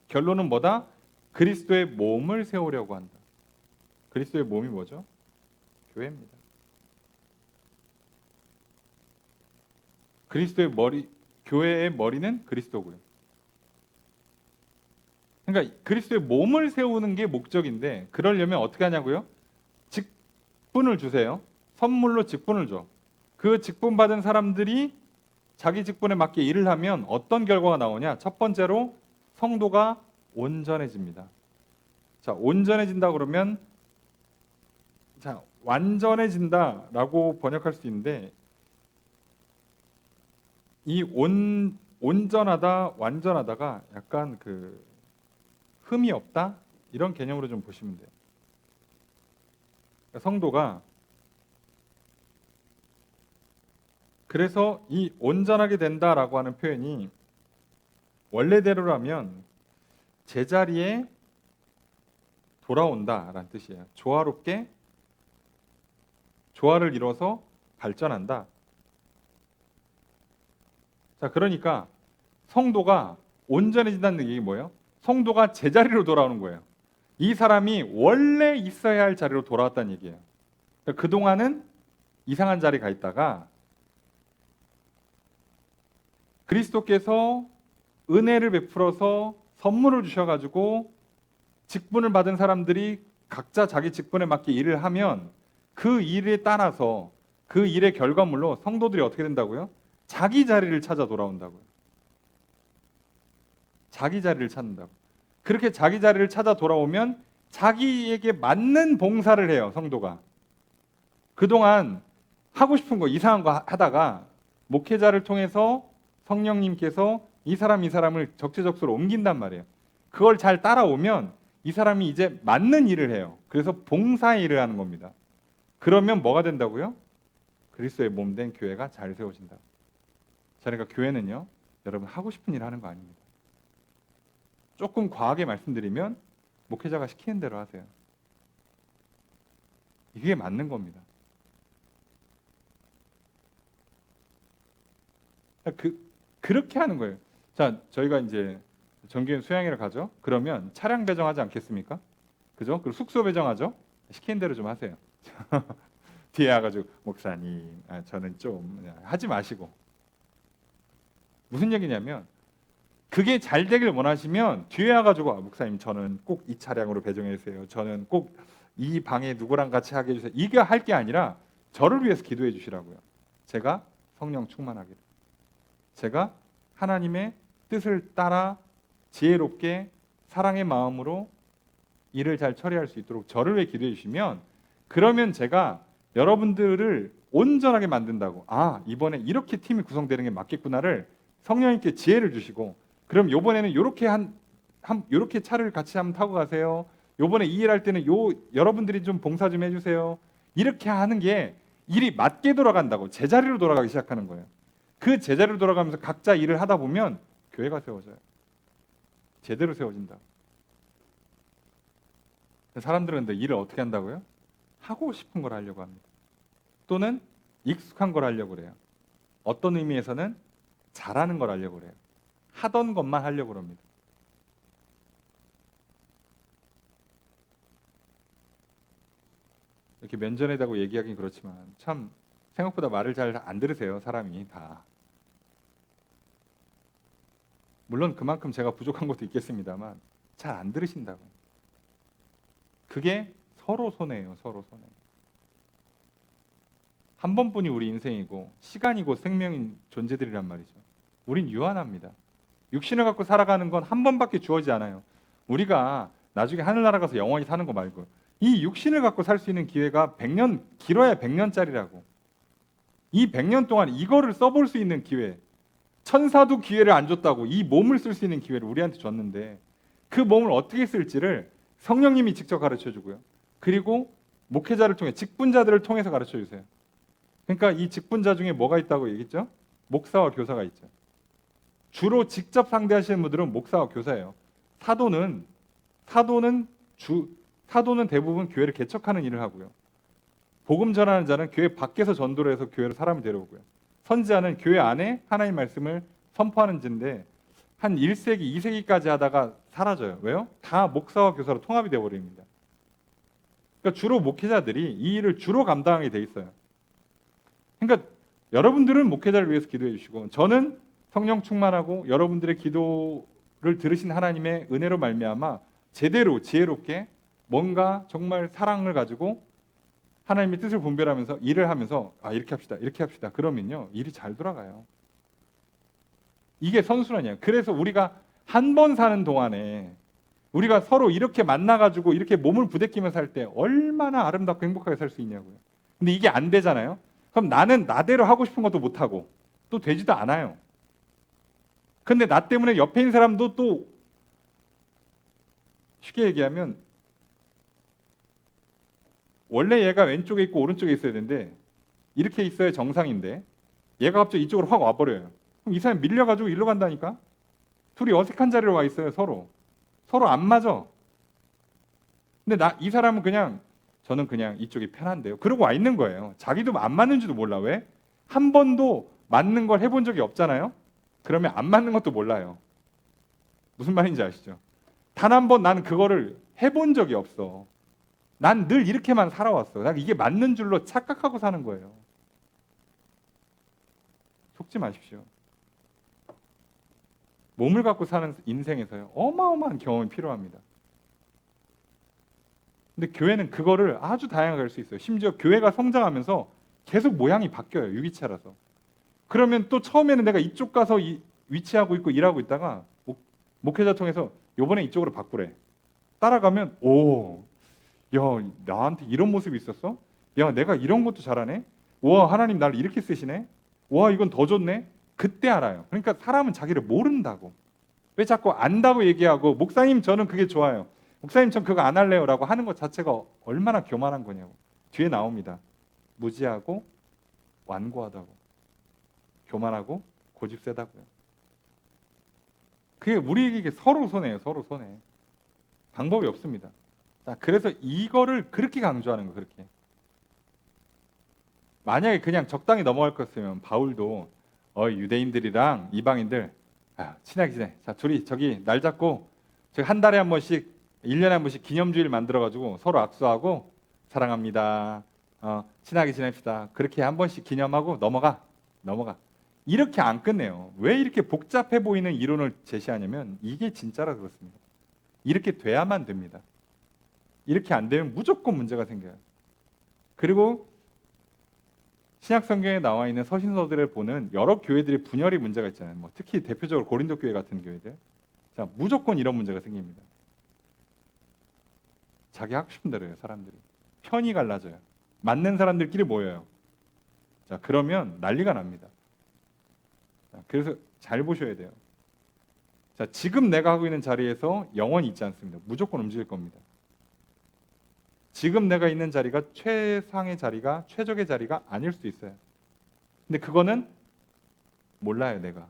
결론은 뭐다? 그리스도의 몸을 세우려고 한다. 그리스도의 몸이 뭐죠? 교회입니다. 그리스도의 머리, 교회의 머리는 그리스도고요. 그러니까 그리스도의 몸을 세우는 게 목적인데 그러려면 어떻게 하냐고요? 직분을 주세요. 선물로 직분을 줘. 그 직분 받은 사람들이 자기 직분에 맞게 일을 하면 어떤 결과가 나오냐? 첫 번째로 성도가 온전해집니다. 자, 온전해진다 그러면 자, 완전해진다라고 번역할 수 있는데 이 온전하다, 완전하다가 약간 그 흠이 없다 이런 개념으로 좀 보시면 돼요. 그러니까 성도가 그래서 이 온전하게 된다라고 하는 표현이 원래대로라면 제자리에 돌아온다라는 뜻이에요. 조화롭게 조화를 이뤄서 발전한다. 자, 그러니까 성도가 온전해진다는 얘기 뭐예요? 성도가 제자리로 돌아오는 거예요. 이 사람이 원래 있어야 할 자리로 돌아왔다는 얘기예요. 그러니까 그동안은 이상한 자리에 가 있다가 그리스도께서 은혜를 베풀어서 선물을 주셔가지고 직분을 받은 사람들이 각자 자기 직분에 맞게 일을 하면 그 일에 따라서 그 일의 결과물로 성도들이 어떻게 된다고요? 자기 자리를 찾아 돌아온다고요. 자기 자리를 찾는다고. 그렇게 자기 자리를 찾아 돌아오면 자기에게 맞는 봉사를 해요, 성도가. 그동안 하고 싶은 거 이상한 거 하다가 목회자를 통해서 성령님께서 이 사람을 적재적소로 옮긴단 말이에요. 그걸 잘 따라오면 이 사람이 이제 맞는 일을 해요. 그래서 봉사의 일을 하는 겁니다. 그러면 뭐가 된다고요? 그리스도의 몸 된 교회가 잘 세워진다. 그러니까 교회는요, 여러분 하고 싶은 일 하는 거 아닙니다. 조금 과하게 말씀드리면 목회자가 시키는 대로 하세요. 이게 맞는 겁니다. 그렇게 하는 거예요. 자, 저희가 이제 정기인 수양회를 가죠. 그러면 차량 배정하지 않겠습니까? 그죠? 그리고 숙소 배정하죠. 시키는 대로 좀 하세요. 뒤에 와가지고 목사님, 저는 좀 하지 마시고. 무슨 얘기냐면 그게 잘 되길 원하시면 뒤에 와가지고 목사님 저는 꼭 이 차량으로 배정해 주세요. 저는 꼭 이 방에 누구랑 같이 하게 해주세요. 이게 할 게 아니라 저를 위해서 기도해 주시라고요. 제가 성령 충만하게. 제가 하나님의 뜻을 따라 지혜롭게 사랑의 마음으로 일을 잘 처리할 수 있도록 저를 위해 기도해 주시면 그러면 제가 여러분들을 온전하게 만든다고 이번에 이렇게 팀이 구성되는 게 맞겠구나를 성령님께 지혜를 주시고 그럼 요번에는 요렇게 차를 같이 한번 타고 가세요. 요번에 이 일 할 때는 여러분들이 좀 봉사 좀 해주세요. 이렇게 하는 게 일이 맞게 돌아간다고 제자리로 돌아가기 시작하는 거예요. 그 제자리로 돌아가면서 각자 일을 하다 보면 교회가 세워져요. 제대로 세워진다. 사람들은 근데 일을 어떻게 한다고요? 하고 싶은 걸 하려고 합니다. 또는 익숙한 걸 하려고 그래요. 어떤 의미에서는 잘하는 걸 하려고 그래요. 하던 것만 하려고 합니다. 이렇게 면전에 대고 얘기하긴 그렇지만 참 생각보다 말을 잘 안 들으세요. 사람이 다. 물론 그만큼 제가 부족한 것도 있겠습니다만 잘 안 들으신다고. 그게 서로 손해예요. 서로 손해. 한 번뿐이 우리 인생이고 시간이고 생명인 존재들이란 말이죠. 우린 유한합니다. 육신을 갖고 살아가는 건 한 번밖에 주어지지 않아요. 우리가 나중에 하늘나라 가서 영원히 사는 거 말고 이 육신을 갖고 살 수 있는 기회가 100년, 길어야 100년짜리라고. 이 100년 동안 이거를 써볼 수 있는 기회, 천사도 기회를 안 줬다고 이 몸을 쓸 수 있는 기회를 우리한테 줬는데 그 몸을 어떻게 쓸지를 성령님이 직접 가르쳐 주고요. 그리고 목회자를 통해 직분자들을 통해서 가르쳐 주세요. 그러니까 이 직분자 중에 뭐가 있다고 얘기했죠? 목사와 교사가 있죠. 주로 직접 상대하시는 분들은 목사와 교사예요. 사도는 대부분 교회를 개척하는 일을 하고요. 복음 전하는 자는 교회 밖에서 전도를 해서 교회로 사람을 데려오고요. 선지자는 교회 안에 하나님의 말씀을 선포하는 자인데 한 1세기, 2세기까지 하다가 사라져요. 왜요? 다 목사와 교사로 통합이 되어버립니다. 그러니까 주로 목회자들이 이 일을 주로 감당하게 돼 있어요. 그러니까 여러분들은 목회자를 위해서 기도해 주시고 저는 성령 충만하고 여러분들의 기도를 들으신 하나님의 은혜로 말미암아 제대로 지혜롭게 뭔가 정말 사랑을 가지고 하나님의 뜻을 분별하면서 일을 하면서 이렇게 합시다. 그러면요 일이 잘 돌아가요. 이게 선순환이에요. 그래서 우리가 한 번 사는 동안에 우리가 서로 이렇게 만나가지고 이렇게 몸을 부대끼면서 살 때 얼마나 아름답고 행복하게 살 수 있냐고요. 근데 이게 안 되잖아요. 그럼 나는 나대로 하고 싶은 것도 못하고 또 되지도 않아요. 근데 나 때문에 옆에 있는 사람도 또 쉽게 얘기하면 원래 얘가 왼쪽에 있고 오른쪽에 있어야 되는데 이렇게 있어야 정상인데 얘가 갑자기 이쪽으로 확 와버려요. 그럼 이 사람이 밀려가지고 일로 간다니까? 둘이 어색한 자리로 와 있어요. 서로 안 맞아. 근데 이 사람은 저는 그냥 이쪽이 편한데요. 그러고 와 있는 거예요. 자기도 안 맞는지도 몰라. 왜? 한 번도 맞는 걸 해본 적이 없잖아요. 그러면 안 맞는 것도 몰라요. 무슨 말인지 아시죠? 단 한 번 나는 그거를 해본 적이 없어. 난 늘 이렇게만 살아왔어. 난 이게 맞는 줄로 착각하고 사는 거예요. 속지 마십시오. 몸을 갖고 사는 인생에서요. 어마어마한 경험이 필요합니다. 근데 교회는 그거를 아주 다양하게 할 수 있어요. 심지어 교회가 성장하면서 계속 모양이 바뀌어요. 유기체라서. 그러면 또 처음에는 내가 이쪽 가서 위치하고 있고 일하고 있다가 목회자 통해서 요번에 이쪽으로 바꾸래. 따라가면 야, 나한테 이런 모습이 있었어? 야, 내가 이런 것도 잘하네? 와, 하나님 나를 이렇게 쓰시네? 와, 이건 더 좋네? 그때 알아요. 그러니까 사람은 자기를 모른다고. 왜 자꾸 안다고 얘기하고 목사님 저는 그게 좋아요. 목사님 전 그거 안 할래요 라고 하는 것 자체가 얼마나 교만한 거냐고. 뒤에 나옵니다. 무지하고 완고하다고. 교만하고 고집세다고요. 그게 우리에게 서로 손해예요. 서로 손해. 방법이 없습니다. 자, 그래서 이거를 그렇게 강조하는 거 그렇게. 만약에 그냥 적당히 넘어갈 것 같으면 바울도 유대인들이랑 이방인들 친하게 지내. 자, 둘이 저기 날 잡고 저기 한 달에 한 번씩 1년에 한 번씩 기념주일 만들어 가지고 서로 악수하고 사랑합니다. 친하게 지냅시다. 그렇게 한 번씩 기념하고 넘어가. 이렇게 안 끝내요. 왜 이렇게 복잡해 보이는 이론을 제시하냐면 이게 진짜라 그렇습니다. 이렇게 돼야만 됩니다. 이렇게 안 되면 무조건 문제가 생겨요. 그리고 신약 성경에 나와 있는 서신서들을 보는 여러 교회들의 분열이 문제가 있잖아요. 뭐 특히 대표적으로 고린도 교회 같은 교회들. 자, 무조건 이런 문제가 생깁니다. 자기 하고 싶은 대로 해요, 사람들이. 편이 갈라져요. 맞는 사람들끼리 모여요. 자, 그러면 난리가 납니다. 자, 그래서 잘 보셔야 돼요. 자, 지금 내가 하고 있는 자리에서 영원히 있지 않습니다. 무조건 움직일 겁니다. 지금 내가 있는 자리가 최상의 자리가, 최적의 자리가 아닐 수도 있어요. 근데 그거는 몰라요, 내가.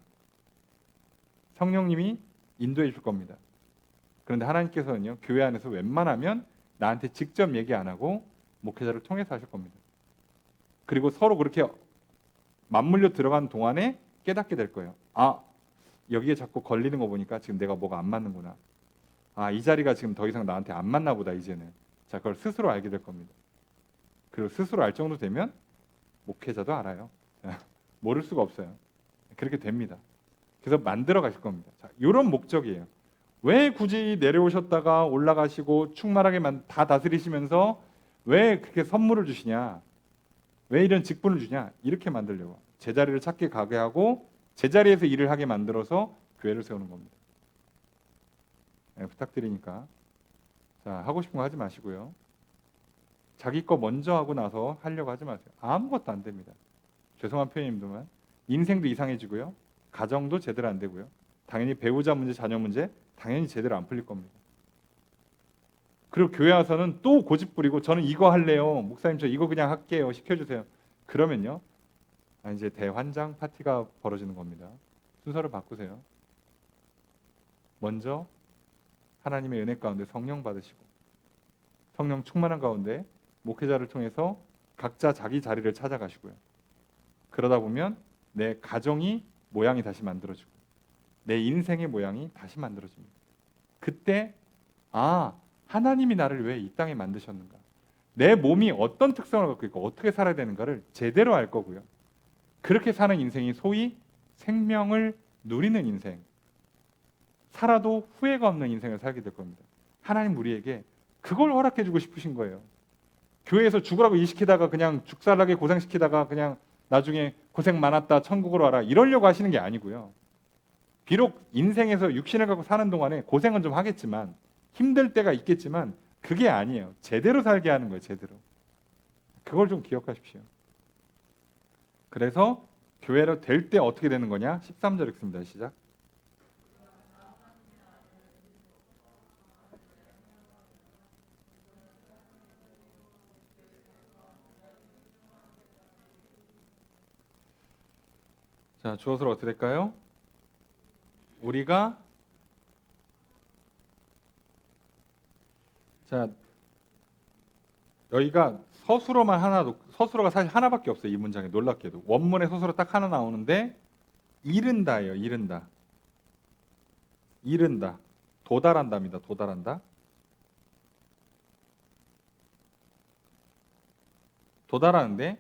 성령님이 인도해 줄 겁니다. 그런데 하나님께서는요, 교회 안에서 웬만하면 나한테 직접 얘기 안 하고 목회자를 통해서 하실 겁니다. 그리고 서로 그렇게 맞물려 들어간 동안에 깨닫게 될 거예요. 여기에 자꾸 걸리는 거 보니까 지금 내가 뭐가 안 맞는구나. 이 자리가 지금 더 이상 나한테 안 맞나 보다, 이제는. 자, 그걸 스스로 알게 될 겁니다. 그리고 스스로 알 정도 되면 목회자도 알아요. 모를 수가 없어요. 그렇게 됩니다. 그래서 만들어 가실 겁니다. 자, 이런 목적이에요. 왜 굳이 내려오셨다가 올라가시고 충만하게 다 다스리시면서 왜 그렇게 선물을 주시냐? 왜 이런 직분을 주냐? 이렇게 만들려고. 제자리를 찾게 가게 하고 제자리에서 일을 하게 만들어서 교회를 세우는 겁니다. 부탁드리니까. 자, 하고 싶은 거 하지 마시고요. 자기 거 먼저 하고 나서 하려고 하지 마세요. 아무것도 안 됩니다. 죄송한 표현입니다만 인생도 이상해지고요. 가정도 제대로 안 되고요. 당연히 배우자 문제, 자녀 문제 당연히 제대로 안 풀릴 겁니다. 그리고 교회 와서는 또 고집 부리고 저는 이거 할래요. 목사님 저 이거 그냥 할게요. 시켜주세요. 그러면요. 이제 대환장 파티가 벌어지는 겁니다. 순서를 바꾸세요. 먼저 하나님의 은혜 가운데 성령 받으시고 성령 충만한 가운데 목회자를 통해서 각자 자기 자리를 찾아가시고요. 그러다 보면 내 가정이 모양이 다시 만들어지고 내 인생의 모양이 다시 만들어집니다. 그때 하나님이 나를 왜 이 땅에 만드셨는가? 내 몸이 어떤 특성을 갖고 있고 어떻게 살아야 되는가를 제대로 알 거고요. 그렇게 사는 인생이 소위 생명을 누리는 인생, 살아도 후회가 없는 인생을 살게 될 겁니다. 하나님 우리에게 그걸 허락해 주고 싶으신 거예요. 교회에서 죽으라고 일시키다가 그냥 죽살나게 고생시키다가 그냥 나중에 고생 많았다 천국으로 와라 이러려고 하시는 게 아니고요. 비록 인생에서 육신을 갖고 사는 동안에 고생은 좀 하겠지만 힘들 때가 있겠지만 그게 아니에요. 제대로 살게 하는 거예요. 제대로. 그걸 좀 기억하십시오. 그래서 교회로 될 때 어떻게 되는 거냐? 13절 읽습니다. 시작. 자, 주어서로 어떻게 될까요? 우리가 여기가 서술어만 하나, 서술어가 사실 하나밖에 없어요. 이 문장에 놀랍게도 원문에 서술어 딱 하나 나오는데 이른다예요. 이른다. 도달한답니다. 도달하는데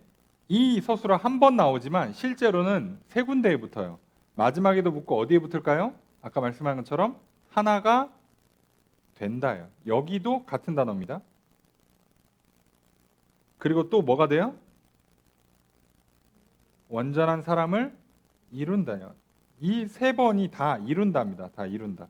이 서술어 한 번 나오지만 실제로는 세 군데에 붙어요. 마지막에도 붙고 어디에 붙을까요? 아까 말씀한 것처럼 하나가 된다예요. 여기도 같은 단어입니다. 그리고 또 뭐가 돼요? 완전한 사람을 이룬다요. 이 세 번이 다 이룬답니다. 다 이룬다.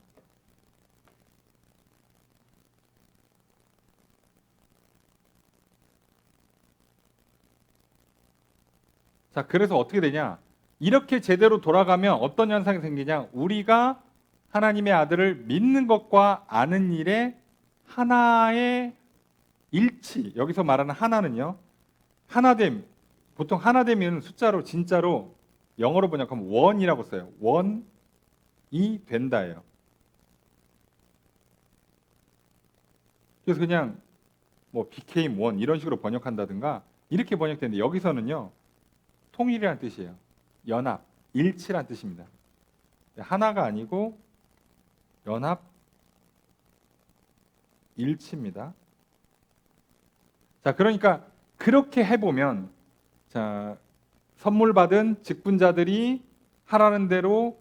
자, 그래서 어떻게 되냐? 이렇게 제대로 돌아가면 어떤 현상이 생기냐? 우리가 하나님의 아들을 믿는 것과 아는 일에 하나의 일치. 여기서 말하는 하나는요. 하나됨. 보통 하나됨은 숫자로 진짜로 영어로 번역하면 원이라고 써요. 원이 된다예요. 그래서 그냥 뭐 became one 이런 식으로 번역한다든가 이렇게 번역되는데 여기서는요. 통일이라는 뜻이에요. 연합. 일치란 뜻입니다. 하나가 아니고 연합 일치입니다. 자, 그러니까 그렇게 해보면, 자, 선물 받은 직분자들이 하라는 대로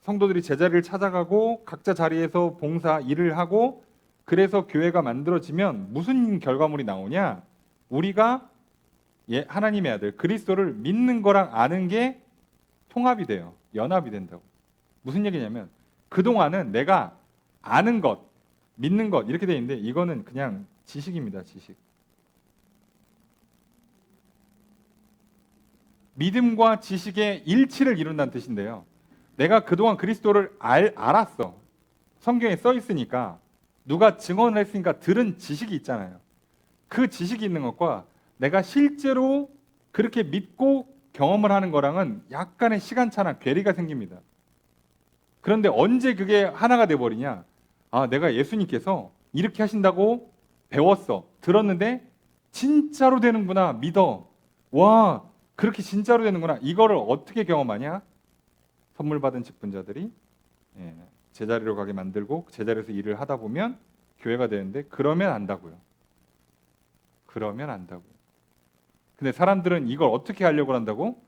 성도들이 제자리를 찾아가고 각자 자리에서 봉사 일을 하고, 그래서 교회가 만들어지면 무슨 결과물이 나오냐? 우리가 하나님의 아들 그리스도를 믿는 거랑 아는 게 통합이 돼요. 연합이 된다고. 무슨 얘기냐면, 그동안은 내가 아는 것, 믿는 것 이렇게 돼 있는데, 이거는 그냥 지식입니다. 지식. 믿음과 지식의 일치를 이룬다는 뜻인데요. 내가 그동안 그리스도를 알았어. 성경에 써 있으니까, 누가 증언을 했으니까 들은 지식이 있잖아요. 그 지식이 있는 것과 내가 실제로 그렇게 믿고 경험을 하는 거랑은 약간의 시간차나 괴리가 생깁니다. 그런데 언제 그게 하나가 돼버리냐? 아, 내가 예수님께서 이렇게 하신다고 배웠어. 들었는데 진짜로 되는구나. 믿어. 와, 그렇게 진짜로 되는구나. 이거를 어떻게 경험하냐? 선물 받은 직분자들이 제자리로 가게 만들고 제자리에서 일을 하다 보면 교회가 되는데, 그러면 안다고요. 그러면 안다고요. 근데 사람들은 이걸 어떻게 하려고 한다고?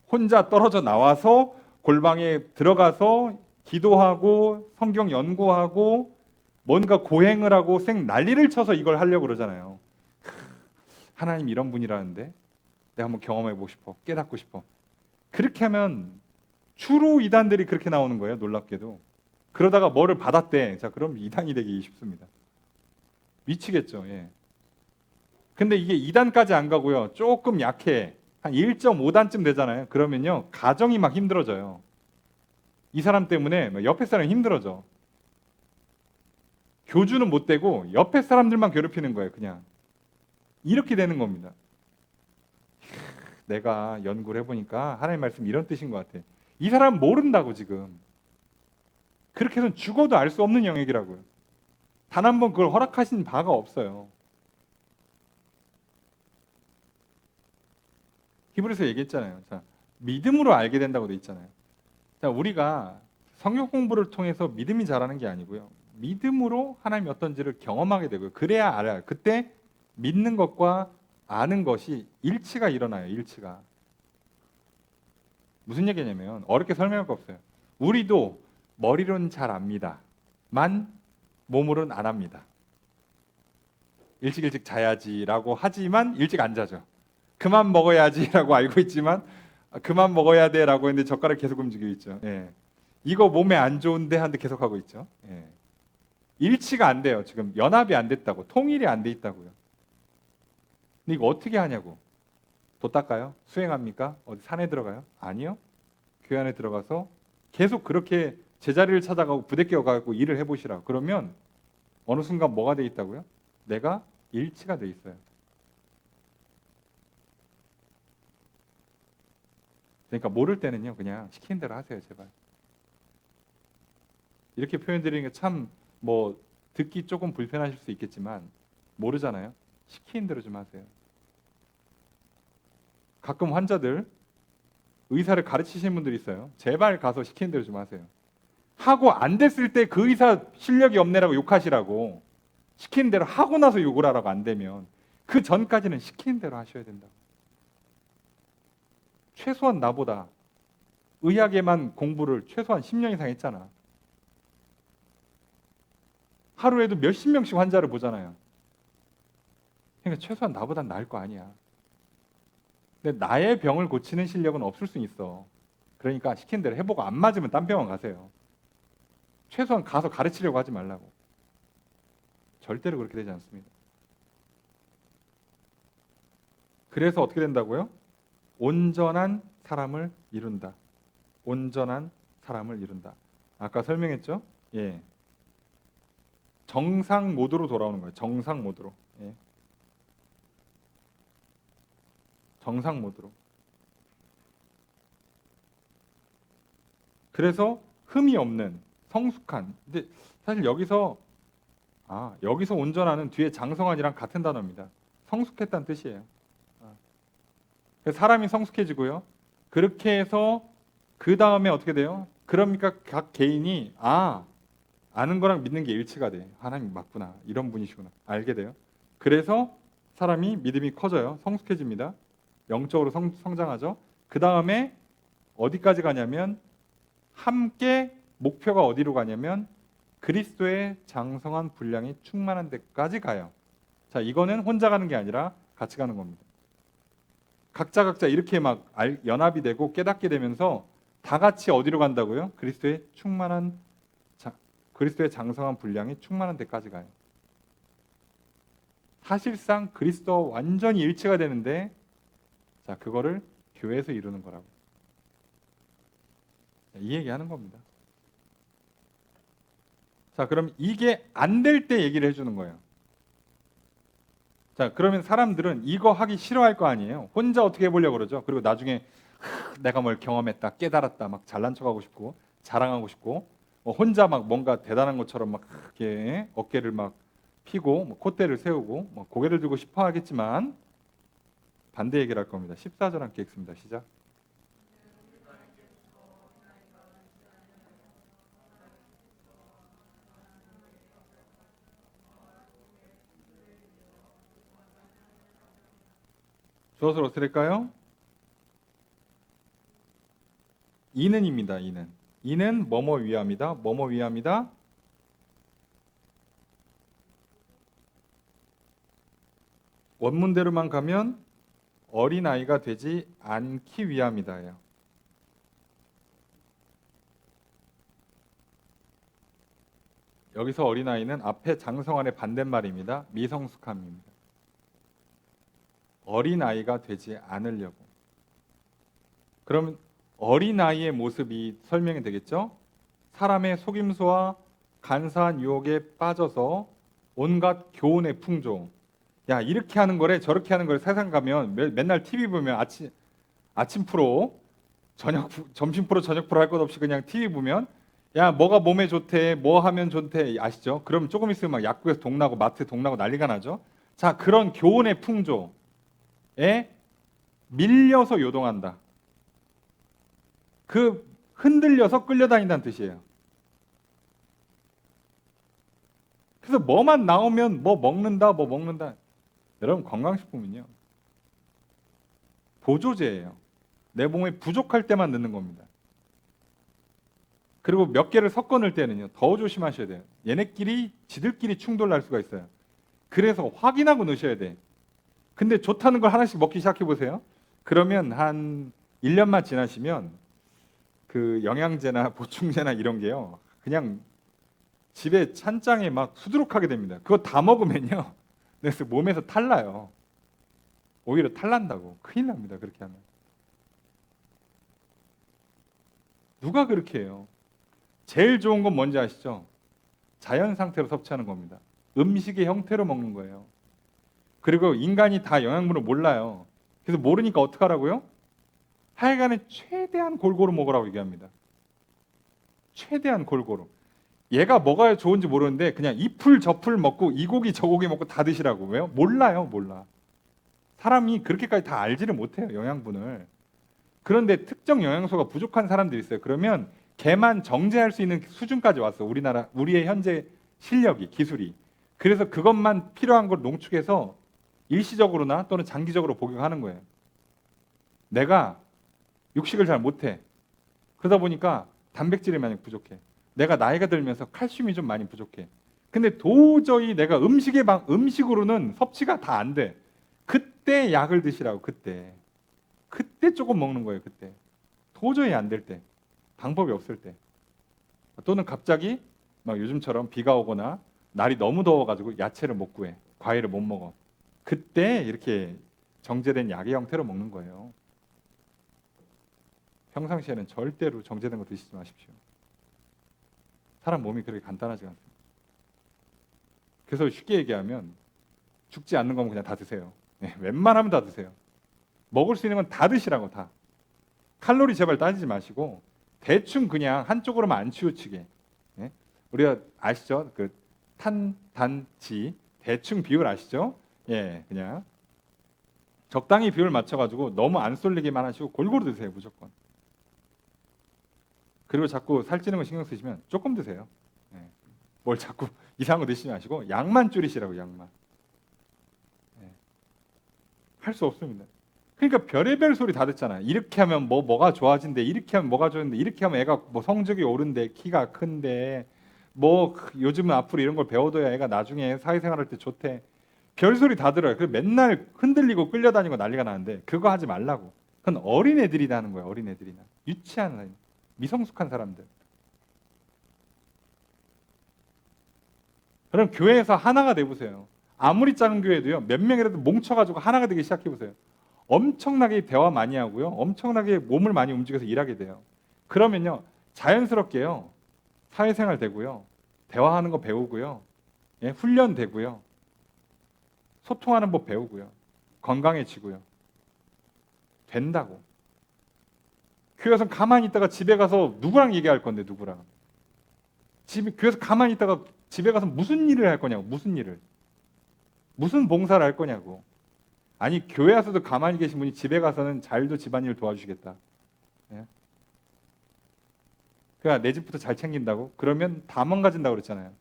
혼자 떨어져 나와서 골방에 들어가서 기도하고 성경 연구하고 뭔가 고행을 하고 난리를 쳐서 이걸 하려고 그러잖아요. 하나님 이런 분이라는데 내가 한번 경험해보고 싶어. 깨닫고 싶어. 그렇게 하면 주로 이단들이 그렇게 나오는 거예요. 놀랍게도. 그러다가 뭐를 받았대. 자, 그럼 이단이 되기 쉽습니다. 미치겠죠. 예. 근데 이게 2단까지 안 가고요. 조금 약해. 한 1.5단쯤 되잖아요. 그러면요, 가정이 막 힘들어져요. 이 사람 때문에 옆에 사람이 힘들어져. 교주는 못 되고 옆에 사람들만 괴롭히는 거예요. 그냥 이렇게 되는 겁니다. 내가 연구를 해보니까 하나님 말씀 이런 뜻인 것 같아. 이 사람 모른다고 지금. 그렇게 해서는 죽어도 알 수 없는 영역이라고요. 단 한 번 그걸 허락하신 바가 없어요. 히브리서 얘기했잖아요. 자, 믿음으로 알게 된다고 돼 있잖아요. 자, 우리가 성경 공부를 통해서 믿음이 자라는 게 아니고요. 믿음으로 하나님이 어떤지를 경험하게 되고요. 그래야 알아요. 그때 믿는 것과 아는 것이 일치가 일어나요. 일치가. 무슨 얘기냐면, 어렵게 설명할 거 없어요. 우리도 머리로는 잘 압니다. 만 몸으로는 안 합니다. 일찍 자야지라고 하지만 일찍 안 자죠. 그만 먹어야지라고 알고 있지만 그만 먹어야 돼라고 했는데 젓가락 계속 움직이고 있죠. 예. 이거 몸에 안 좋은데 하는데 계속 하고 있죠. 예. 일치가 안 돼요. 지금 연합이 안 됐다고. 통일이 안 돼 있다고요. 근데 이거 어떻게 하냐고. 도 닦아요? 수행합니까? 어디 산에 들어가요? 아니요. 교회 안에 들어가서 계속 그렇게 제자리를 찾아가고 부대껴 가고 일을 해보시라고. 그러면 어느 순간 뭐가 돼 있다고요? 내가 일치가 돼 있어요. 그러니까 모를 때는요, 그냥 시키는 대로 하세요, 제발. 이렇게 표현드리는 게 참 뭐 듣기 조금 불편하실 수 있겠지만, 모르잖아요. 시키는 대로 좀 하세요. 가끔 환자들 의사를 가르치시는 분들이 있어요. 제발 가서 시키는 대로 좀 하세요. 하고 안 됐을 때 그 의사 실력이 없네라고 욕하시라고. 시키는 대로 하고 나서 욕을 하라고. 안 되면 그 전까지는 시키는 대로 하셔야 된다고. 최소한 나보다 의학에만 공부를 최소한 10년 이상 했잖아. 하루에도 몇십 명씩 환자를 보잖아요. 그러니까 최소한 나보단 나을 거 아니야. 근데 나의 병을 고치는 실력은 없을 수 있어. 그러니까 시킨 대로 해보고 안 맞으면 딴 병원 가세요. 최소한 가서 가르치려고 하지 말라고. 절대로 그렇게 되지 않습니다. 그래서 어떻게 된다고요? 온전한 사람을 이룬다. 온전한 사람을 이룬다. 아까 설명했죠? 예. 정상 모드로 돌아오는 거예요. 정상 모드로. 예. 정상 모드로. 그래서 흠이 없는 성숙한. 근데 사실 여기서 온전한은 뒤에 장성한이랑 같은 단어입니다. 성숙했다는 뜻이에요. 사람이 성숙해지고요. 그렇게 해서 그 다음에 어떻게 돼요? 그러니까 각 개인이 아는 거랑 믿는 게 일치가 돼. 하나님 맞구나. 이런 분이시구나. 알게 돼요. 그래서 사람이 믿음이 커져요. 성숙해집니다. 영적으로 성장하죠. 그 다음에 어디까지 가냐면 함께 목표가 어디로 가냐면 그리스도의 장성한 분량이 충만한 데까지 가요. 자, 이거는 혼자 가는 게 아니라 같이 가는 겁니다. 각자 이렇게 막 연합이 되고 깨닫게 되면서 다 같이 어디로 간다고요? 그리스도의 장성한 분량이 충만한 데까지 가요. 사실상 그리스도와 완전히 일치가 되는데, 자, 그거를 교회에서 이루는 거라고. 이 얘기하는 겁니다. 자, 그럼 이게 안 될 때 얘기를 해주는 거예요. 자, 그러면 사람들은 이거 하기 싫어할 거 아니에요. 혼자 어떻게 해보려고 그러죠. 그리고 나중에 내가 뭘 경험했다, 깨달았다, 막 잘난 척하고 싶고 자랑하고 싶고, 혼자 막 뭔가 대단한 것처럼 막 이렇게 어깨를 막 피고 콧대를 세우고 고개를 들고 싶어 하겠지만 반대 얘기를 할 겁니다. 14절 함께 읽습니다. 시작. 주어서 어떻게 될까요? 이는입니다. 이는 뭐뭐 위함이다. 뭐뭐 위함이다. 원문대로만 가면 어린아이가 되지 않기 위함이다예요. 여기서 어린아이는 앞에 장성환의 반대말입니다. 미성숙함입니다. 어린아이가 되지 않으려고. 그럼 어린아이의 모습이 설명이 되겠죠? 사람의 속임수와 간사한 유혹에 빠져서 온갖 교훈의 풍조. 야, 이렇게 하는 거래 저렇게 하는 거래. 세상 가면 맨날 TV 보면 아침 프로, 점심 프로, 저녁 프로 할 것 없이 그냥 TV 보면 야, 뭐가 몸에 좋대, 뭐 하면 좋대, 아시죠? 그럼 조금 있으면 막 약국에서 동나고 마트 동나고 난리가 나죠. 자, 그런 교훈의 풍조에 밀려서 요동한다. 그 흔들려서 끌려다닌다는 뜻이에요. 그래서 뭐만 나오면 뭐 먹는다. 여러분, 건강식품은요, 보조제예요. 내 몸에 부족할 때만 넣는 겁니다. 그리고 몇 개를 섞어 넣을 때는요, 더 조심하셔야 돼요. 지들끼리 충돌 날 수가 있어요. 그래서 확인하고 넣으셔야 돼. 근데 좋다는 걸 하나씩 먹기 시작해 보세요. 그러면 한 1년만 지나시면 그 영양제나 보충제나 이런 게요, 그냥 집에 찬장에 막 수두룩하게 됩니다. 그거 다 먹으면요, 그래서 몸에서 탈나요. 오히려 탈난다고. 큰일 납니다. 그렇게 하면. 누가 그렇게 해요? 제일 좋은 건 뭔지 아시죠? 자연 상태로 섭취하는 겁니다. 음식의 형태로 먹는 거예요. 그리고 인간이 다 영양분을 몰라요. 그래서 모르니까 어떡하라고요? 하여간에 최대한 골고루 먹으라고 얘기합니다. 최대한 골고루. 얘가 뭐가 좋은지 모르는데 그냥 이 풀 저 풀 먹고 이 고기 저 고기 먹고 다 드시라고. 왜요? 몰라. 사람이 그렇게까지 다 알지를 못해요, 영양분을. 그런데 특정 영양소가 부족한 사람들이 있어요. 그러면 걔만 정제할 수 있는 수준까지 왔어. 우리의 현재 실력이, 기술이. 그래서 그것만 필요한 걸 농축해서 일시적으로나 또는 장기적으로 복용하는 거예요. 내가 육식을 잘 못해. 그러다 보니까 단백질이 많이 부족해. 내가 나이가 들면서 칼슘이 좀 많이 부족해. 근데 도저히 내가 음식으로는 섭취가 다 안 돼. 그때 약을 드시라고. 그때 조금 먹는 거예요. 그때 도저히 안 될 때, 방법이 없을 때, 또는 갑자기 막 요즘처럼 비가 오거나 날이 너무 더워가지고 야채를 못 구해, 과일을 못 먹어. 그때 이렇게 정제된 약의 형태로 먹는 거예요. 평상시에는 절대로 정제된 거 드시지 마십시오. 사람 몸이 그렇게 간단하지 않습니다. 그래서 쉽게 얘기하면 죽지 않는 거면 그냥 다 드세요. 네, 웬만하면 다 드세요. 먹을 수 있는 건 다 드시라고. 다. 칼로리 제발 따지지 마시고 대충 그냥 한쪽으로만 안 치우치게. 네? 우리가 아시죠? 그 탄, 단, 지 대충 비율 아시죠? 예, 그냥 적당히 비율 맞춰가지고 너무 안 쏠리기만 하시고 골고루 드세요. 무조건. 그리고 자꾸 살찌는 거 신경 쓰시면 조금 드세요. 예. 뭘 자꾸 이상한 거 드시지 마시고 양만 줄이시라고, 양만. 예. 할 수 없습니다. 그러니까 별의별 소리 다 듣잖아요. 이렇게 하면 뭐가 좋아진대, 이렇게 하면 뭐가 좋은데, 이렇게 하면 애가 뭐 성적이 오른대, 키가 큰데, 뭐 요즘은 앞으로 이런 걸 배워둬야 애가 나중에 사회생활할 때 좋대. 별소리 다 들어요. 그 맨날 흔들리고 끌려다니고 난리가 나는데 그거 하지 말라고. 그건 어린애들이 하는 거예요. 어린애들이나 유치한 사람, 미성숙한 사람들. 그럼 교회에서 하나가 돼보세요. 아무리 작은 교회도요, 몇 명이라도 뭉쳐가지고 하나가 되기 시작해보세요. 엄청나게 대화 많이 하고요, 엄청나게 몸을 많이 움직여서 일하게 돼요. 그러면요, 자연스럽게요, 사회생활 되고요, 대화하는 거 배우고요, 예, 훈련 되고요, 소통하는 법 배우고요, 건강해지고요. 된다고. 교회에서 가만히 있다가 집에 가서 누구랑 얘기할 건데, 누구랑. 교회에서 가만히 있다가 집에 가서 무슨 일을 할 거냐고, 무슨 일을. 무슨 봉사를 할 거냐고. 아니, 교회 와서도 가만히 계신 분이 집에 가서는 자율도 집안일 도와주시겠다. 예? 그러니까 내 집부터 잘 챙긴다고? 그러면 다 망가진다고 그랬잖아요.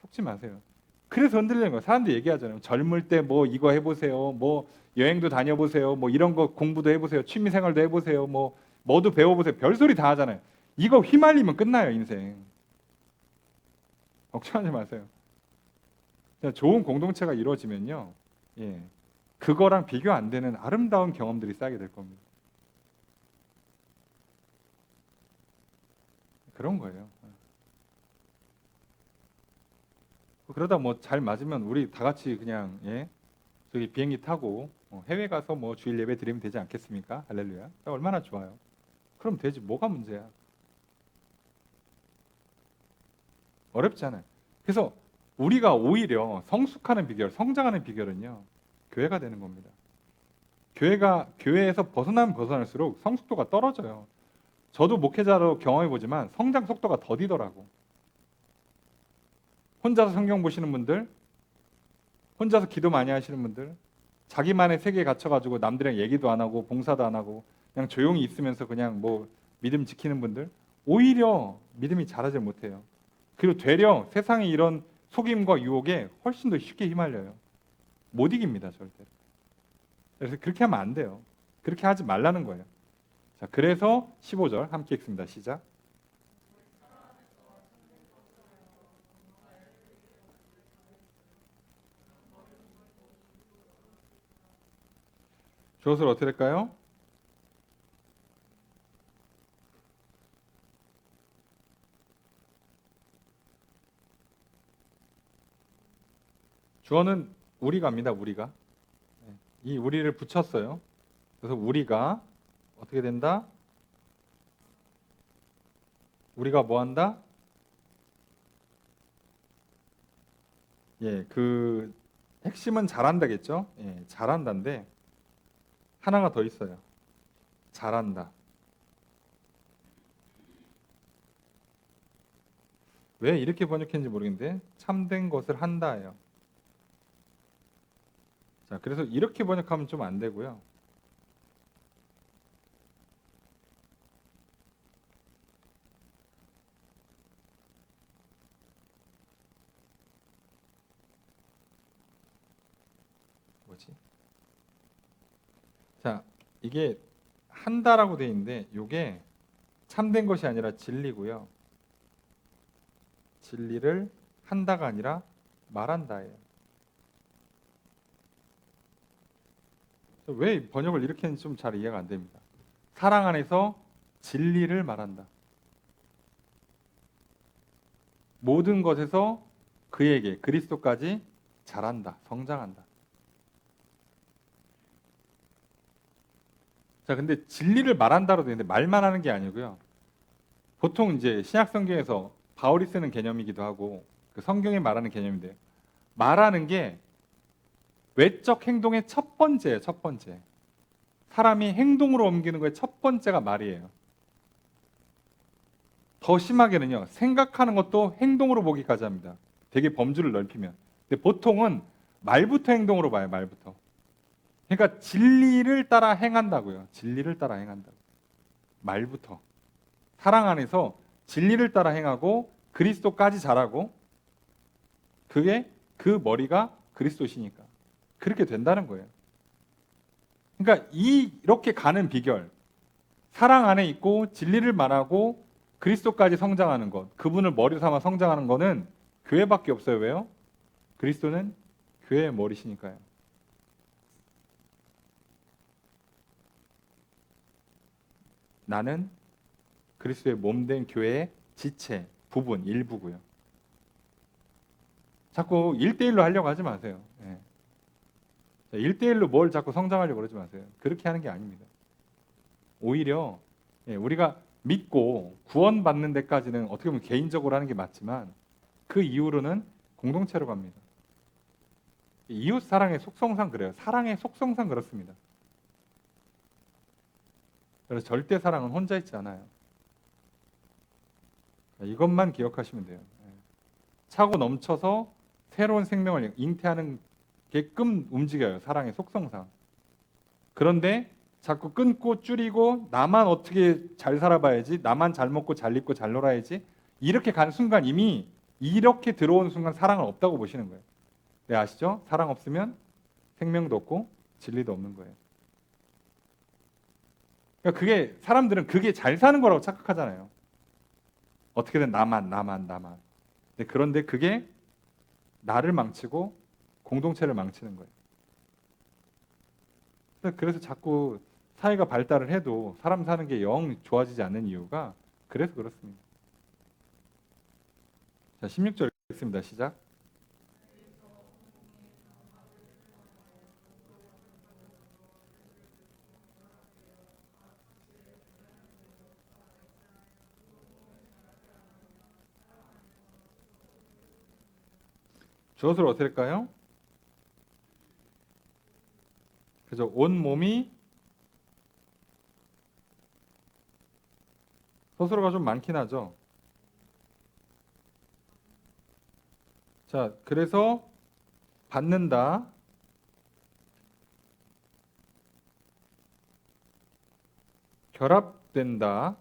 속지 마세요. 그래서 흔들리는 거예요. 사람들이 얘기하잖아요. 젊을 때 뭐 이거 해보세요. 뭐 여행도 다녀보세요. 뭐 이런 거 공부도 해보세요. 취미생활도 해보세요. 뭐도 배워보세요. 별소리 다 하잖아요. 이거 휘말리면 끝나요, 인생. 걱정하지 마세요. 좋은 공동체가 이루어지면요, 예, 그거랑 비교 안 되는 아름다운 경험들이 쌓이게 될 겁니다. 그런 거예요. 그러다 뭐 잘 맞으면 우리 다 같이 그냥, 예, 저기 비행기 타고 해외 가서 뭐 주일 예배 드리면 되지 않겠습니까? 할렐루야. 얼마나 좋아요. 그럼 되지. 뭐가 문제야? 어렵잖아요. 그래서 우리가 오히려 성숙하는 비결, 성장하는 비결은요, 교회가 되는 겁니다. 교회에서 벗어나면 벗어날수록 성숙도가 떨어져요. 저도 목회자로 경험해 보지만 성장 속도가 더디더라고. 혼자서 성경 보시는 분들, 혼자서 기도 많이 하시는 분들, 자기만의 세계에 갇혀가지고 남들이랑 얘기도 안 하고 봉사도 안 하고 그냥 조용히 있으면서 그냥 뭐 믿음 지키는 분들, 오히려 믿음이 자라지 못해요. 그리고 되려 세상의 이런 속임과 유혹에 훨씬 더 쉽게 휘말려요. 못 이깁니다, 절대. 그래서 그렇게 하면 안 돼요. 그렇게 하지 말라는 거예요. 자, 그래서 15절 함께 읽습니다. 시작. 주어를 어떻게 될까요? 주어는 우리가입니다. 우리가. 이 우리를 붙였어요. 그래서 우리가 어떻게 된다? 우리가 뭐 한다? 예, 그 핵심은 잘한다겠죠? 예, 잘한다인데 하나가 더 있어요. 잘한다. 왜 이렇게 번역했는지 모르겠는데 참된 것을 한다예요. 자, 그래서 이렇게 번역하면 좀 안 되고요. 뭐지? 자, 이게 한다라고 돼 있는데 이게 참된 것이 아니라 진리고요. 진리를 한다가 아니라 말한다예요. 왜 번역을 이렇게 했는지 좀 잘 이해가 안 됩니다. 사랑 안에서 진리를 말한다. 모든 것에서 그에게 그리스도까지 자란다, 성장한다. 자, 근데 진리를 말한다로 되는데 말만 하는 게 아니고요. 보통 이제 신약 성경에서 바울이 쓰는 개념이기도 하고 그 성경에 말하는 개념인데 말하는 게 외적 행동의 첫 번째예요. 첫 번째. 사람이 행동으로 옮기는 거의 첫 번째가 말이에요. 더 심하게는요, 생각하는 것도 행동으로 보기까지 합니다. 되게 범주를 넓히면. 근데 보통은 말부터 행동으로 봐요. 말부터. 그러니까 진리를 따라 행한다고요. 진리를 따라 행한다고. 말부터 사랑 안에서 진리를 따라 행하고 그리스도까지 자라고, 그게 그 머리가 그리스도시니까 그렇게 된다는 거예요. 그러니까 이렇게 가는 비결, 사랑 안에 있고 진리를 말하고 그리스도까지 성장하는 것, 그분을 머리 삼아 성장하는 것은 교회밖에 없어요. 왜요? 그리스도는 교회의 머리시니까요. 나는 그리스도의 몸된 교회의 지체, 부분, 일부고요. 자꾸 1대1로 하려고 하지 마세요. 예. 1대1로 뭘 자꾸 성장하려고 그러지 마세요. 그렇게 하는 게 아닙니다. 오히려 우리가 믿고 구원받는 데까지는 어떻게 보면 개인적으로 하는 게 맞지만 그 이후로는 공동체로 갑니다. 이웃 사랑의 속성상 그래요. 사랑의 속성상 그렇습니다. 그래서 절대 사랑은 혼자 있지 않아요. 이것만 기억하시면 돼요. 차고 넘쳐서 새로운 생명을 잉태하는 게끔 움직여요. 사랑의 속성상. 그런데 자꾸 끊고 줄이고 나만 어떻게 잘 살아봐야지, 나만 잘 먹고 잘 입고 잘 놀아야지, 이렇게 간 순간 이미 이렇게 들어온 순간 사랑은 없다고 보시는 거예요. 네, 아시죠? 사랑 없으면 생명도 없고 진리도 없는 거예요. 그러니까 그게 사람들은 그게 잘 사는 거라고 착각하잖아요. 어떻게든 나만. 그런데 그게 나를 망치고 공동체를 망치는 거예요. 그래서 자꾸 사회가 발달을 해도 사람 사는 게 영 좋아지지 않는 이유가 그래서 그렇습니다. 자, 16절 읽습니다. 시작. 주어를 어떻게 할까요? 그래서 온 몸이, 서술어가 좀 많긴 하죠. 자, 그래서 받는다, 결합된다,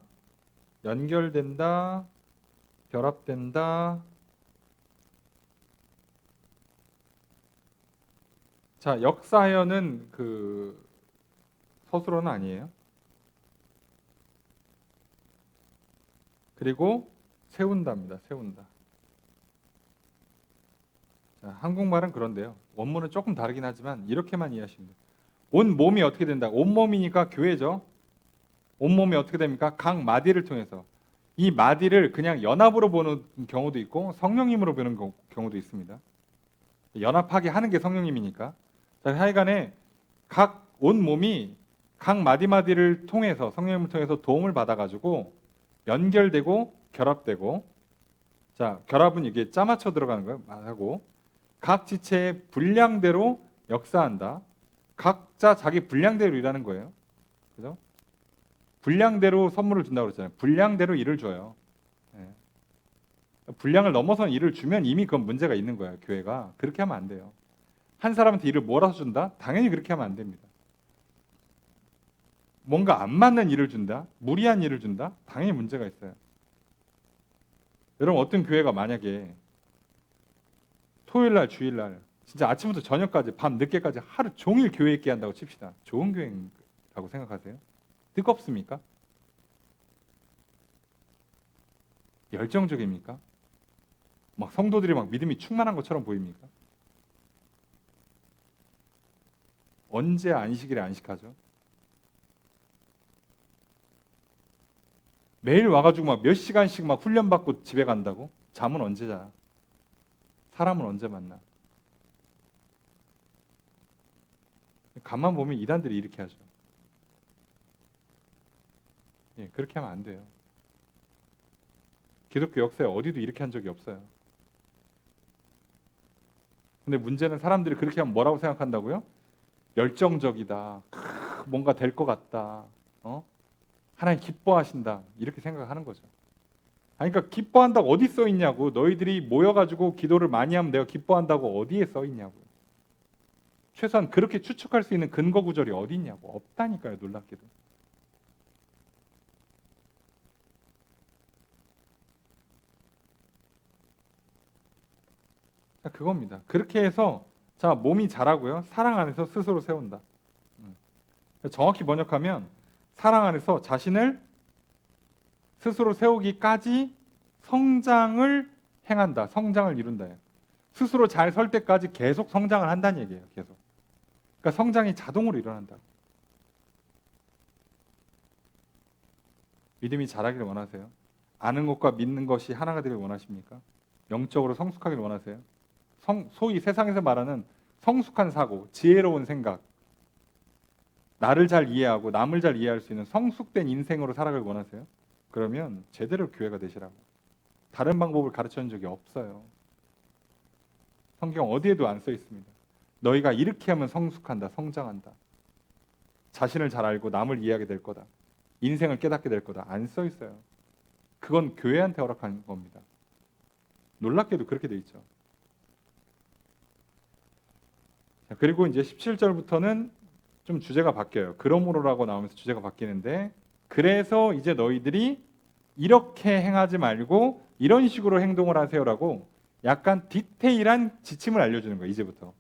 연결된다, 결합된다. 자, 역사하여는 그 서술어는 아니에요. 그리고 세운다입니다. 세운다. 자, 한국말은 그런데요. 원문은 조금 다르긴 하지만 이렇게만 이해하시면 돼요. 온 몸이 어떻게 된다? 온 몸이니까 교회죠. 온 몸이 어떻게 됩니까? 각 마디를 통해서. 이 마디를 그냥 연합으로 보는 경우도 있고 성령님으로 보는 경우도 있습니다. 연합하게 하는 게 성령님이니까. 자, 하여간에 각 온 몸이 각 마디마디를 통해서, 성령님을 통해서 도움을 받아가지고 연결되고 결합되고, 자, 결합은 이게 짜맞춰 들어가는 거예요. 하고 각 지체의 분량대로 역사한다. 각자 자기 분량대로 일하는 거예요. 그죠? 분량대로 선물을 준다고 그랬잖아요. 분량대로 일을 줘요. 분량을 넘어선 일을 주면 이미 그건 문제가 있는 거예요. 교회가 그렇게 하면 안 돼요. 한 사람한테 일을 몰아서 준다? 당연히 그렇게 하면 안 됩니다. 뭔가 안 맞는 일을 준다? 무리한 일을 준다? 당연히 문제가 있어요. 여러분, 어떤 교회가 만약에 토요일날, 주일날 진짜 아침부터 저녁까지 밤 늦게까지 하루 종일 교회 있게 한다고 칩시다. 좋은 교회라고 생각하세요? 뜨겁습니까? 열정적입니까? 막 성도들이 막 믿음이 충만한 것처럼 보입니까? 언제 안식일에 안식하죠? 매일 와가지고 막 몇 시간씩 막 훈련받고 집에 간다고? 잠은 언제 자? 사람은 언제 만나? 가만 보면 이단들이 이렇게 하죠. 그렇게 하면 안 돼요. 기독교 역사에 어디도 이렇게 한 적이 없어요. 근데 문제는 사람들이 그렇게 하면 뭐라고 생각한다고요? 열정적이다. 뭔가 될 것 같다. 하나님 기뻐하신다. 이렇게 생각하는 거죠. 그러니까 기뻐한다고 어디 써 있냐고. 너희들이 모여가지고 기도를 많이 하면 내가 기뻐한다고 어디에 써 있냐고요. 최소한 그렇게 추측할 수 있는 근거 구절이 어디 있냐고. 없다니까요. 놀랍게도. 그겁니다. 그렇게 해서 자 몸이 자라고요. 사랑 안에서 스스로 세운다. 정확히 번역하면 사랑 안에서 자신을 스스로 세우기까지 성장을 행한다. 성장을 이룬다. 스스로 잘 설 때까지 계속 성장을 한다는 얘기예요. 계속. 그러니까 성장이 자동으로 일어난다. 믿음이 자라기를 원하세요? 아는 것과 믿는 것이 하나가 되길 원하십니까? 영적으로 성숙하길 원하세요? 소위 세상에서 말하는 성숙한 사고, 지혜로운 생각, 나를 잘 이해하고 남을 잘 이해할 수 있는 성숙된 인생으로 살아가길 원하세요? 그러면 제대로 교회가 되시라고. 다른 방법을 가르쳐준 적이 없어요. 성경 어디에도 안 써 있습니다. 너희가 이렇게 하면 성숙한다, 성장한다. 자신을 잘 알고 남을 이해하게 될 거다. 인생을 깨닫게 될 거다. 안 써 있어요. 그건 교회한테 허락한 겁니다. 놀랍게도 그렇게 돼 있죠. 그리고 이제 17절부터는 좀 주제가 바뀌어요. 그러므로라고 나오면서 주제가 바뀌는데, 그래서 이제 너희들이 이렇게 행하지 말고 이런 식으로 행동을 하세요라고 약간 디테일한 지침을 알려주는 거예요. 이제부터.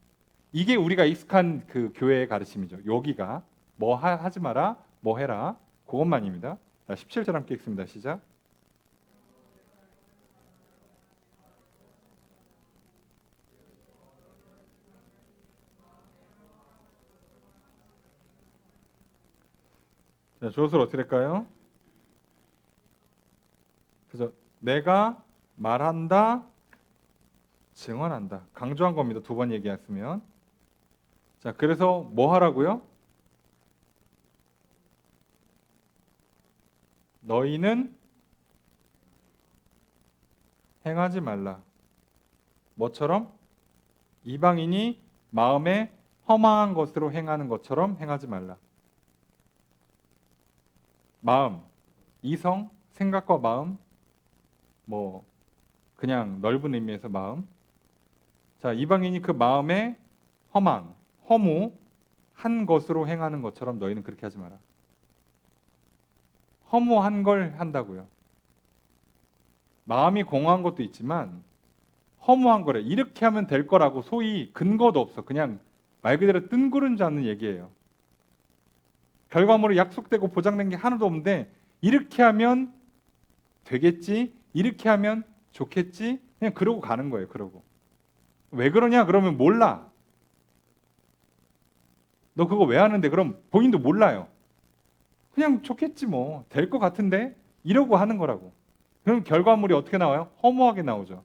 이게 우리가 익숙한 그 교회의 가르침이죠. 여기가 뭐 하지 마라, 뭐 해라, 그것만입니다. 자, 17절 함께 읽습니다. 시작. 자, 주어를 어떻게 될까요? 그래서 내가 말한다, 증언한다. 강조한 겁니다. 두 번 얘기했으면. 자, 그래서 뭐 하라고요? 너희는 행하지 말라. 뭐처럼? 이방인이 마음에 허망한 것으로 행하는 것처럼 행하지 말라. 마음, 이성, 생각과 마음, 뭐 그냥 넓은 의미에서 마음. 자, 이방인이 그 마음에 허망, 허무한 것으로 행하는 것처럼 너희는 그렇게 하지 마라. 허무한 걸 한다고요. 마음이 공허한 것도 있지만 허무한 거래. 이렇게 하면 될 거라고 소위 근거도 없어. 그냥 말 그대로 뜬구름 잡는 얘기예요. 결과물이 약속되고 보장된 게 하나도 없는데 이렇게 하면 되겠지? 이렇게 하면 좋겠지? 그냥 그러고 가는 거예요. 그러고. 왜 그러냐? 그러면 몰라. 너 그거 왜 하는데? 그럼 본인도 몰라요. 그냥 좋겠지 뭐. 될 것 같은데? 이러고 하는 거라고. 그럼 결과물이 어떻게 나와요? 허무하게 나오죠.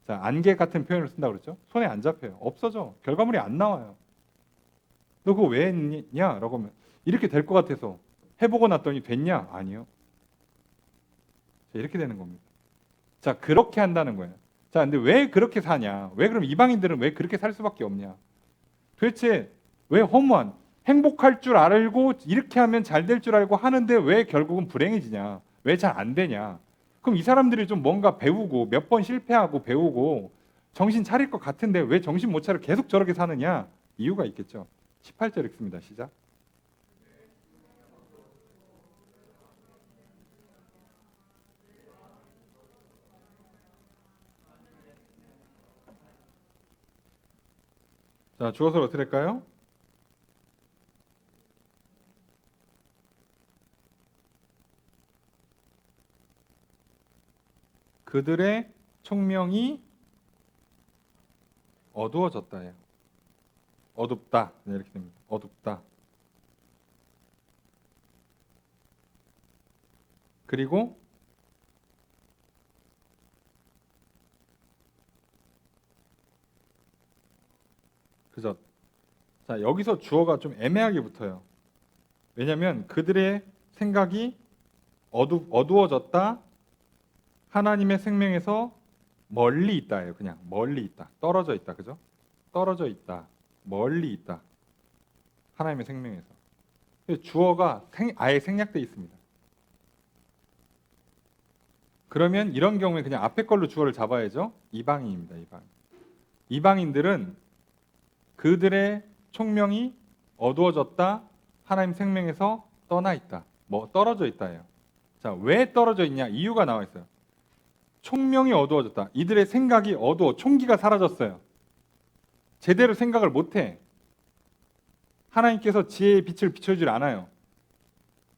자, 안개 같은 표현을 쓴다고 그랬죠? 손에 안 잡혀요. 없어져. 결과물이 안 나와요. 너 그거 왜 했냐? 라고 하면 이렇게 될 것 같아서 해보고 났더니 됐냐? 아니요. 자, 이렇게 되는 겁니다. 자, 그렇게 한다는 거예요. 자, 근데 왜 그렇게 사냐? 왜 그럼 이방인들은 왜 그렇게 살 수밖에 없냐? 도대체 왜 허무한, 행복할 줄 알고 이렇게 하면 잘 될 줄 알고 하는데 왜 결국은 불행해지냐? 왜 잘 안 되냐? 그럼 이 사람들이 좀 뭔가 배우고 몇 번 실패하고 배우고 정신 차릴 것 같은데 왜 정신 못 차려 계속 저렇게 사느냐? 이유가 있겠죠. 18절 읽습니다. 시작. 자, 주어서 어떻게 될까요? 그들의 총명이 어두워졌다예요. 어둡다. 네, 이렇게 됩니다. 어둡다. 그리고 그죠. 자, 여기서 주어가 좀 애매하게 붙어요. 왜냐하면 그들의 생각이 어두워졌다. 하나님의 생명에서 멀리 있다예요. 그냥 멀리 있다. 떨어져 있다. 그죠? 떨어져 있다. 멀리 있다. 하나님의 생명에서. 주어가 아예 생략되어 있습니다. 그러면 이런 경우에 그냥 앞에 걸로 주어를 잡아야죠. 이방인입니다. 이방인들은 그들의 총명이 어두워졌다. 하나님 생명에서 떠나 있다. 뭐 떨어져 있다예요. 자, 왜 떨어져 있냐? 이유가 나와 있어요. 총명이 어두워졌다. 이들의 생각이 어두워, 총기가 사라졌어요. 제대로 생각을 못해. 하나님께서 지혜의 빛을 비춰주질 않아요.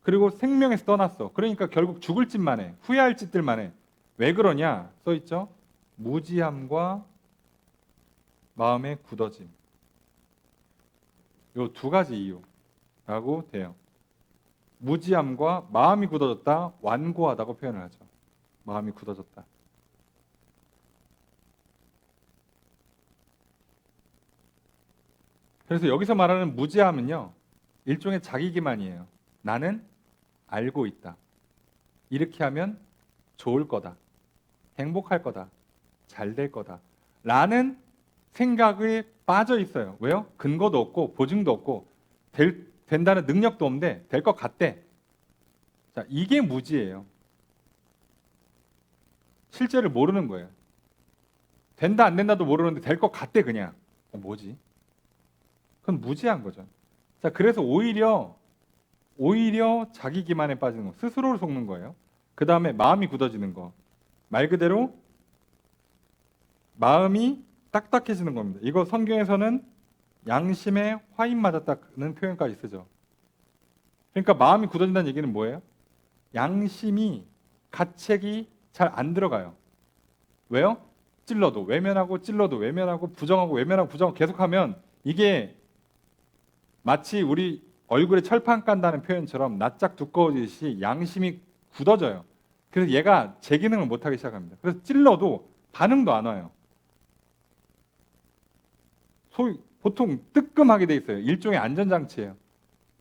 그리고 생명에서 떠났어. 그러니까 결국 죽을 짓만 해. 후회할 짓들만 해. 왜 그러냐? 써있죠? 무지함과 마음의 굳어짐. 요 두 가지 이유라고 돼요. 무지함과 마음이 굳어졌다, 완고하다고 표현을 하죠. 마음이 굳어졌다. 그래서 여기서 말하는 무지함은요, 일종의 자기 기만이에요. 나는 알고 있다. 이렇게 하면 좋을 거다. 행복할 거다. 잘 될 거다. 라는 생각에 빠져 있어요. 왜요? 근거도 없고 보증도 없고 된다는 능력도 없는데 될 것 같대. 자, 이게 무지예요. 실제를 모르는 거예요. 된다 안 된다도 모르는데 될 것 같대 그냥. 뭐지? 그건 무지한 거죠. 자, 그래서 오히려 자기 기만에 빠지는 거, 스스로를 속는 거예요. 그 다음에 마음이 굳어지는 거. 말 그대로 마음이 딱딱해지는 겁니다. 이거 성경에서는 양심에 화인 맞았다는 표현까지 쓰죠. 그러니까 마음이 굳어진다는 얘기는 뭐예요? 양심이, 가책이 잘 안 들어가요. 왜요? 찔러도 외면하고 찔러도 외면하고 부정하고 외면하고 부정하고 계속하면 이게 마치 우리 얼굴에 철판 깐다는 표현처럼 납작 두꺼워지듯이 양심이 굳어져요. 그래서 얘가 제 기능을 못하기 시작합니다. 그래서 찔러도 반응도 안 와요. 보통 뜨끔하게 돼 있어요. 일종의 안전장치예요.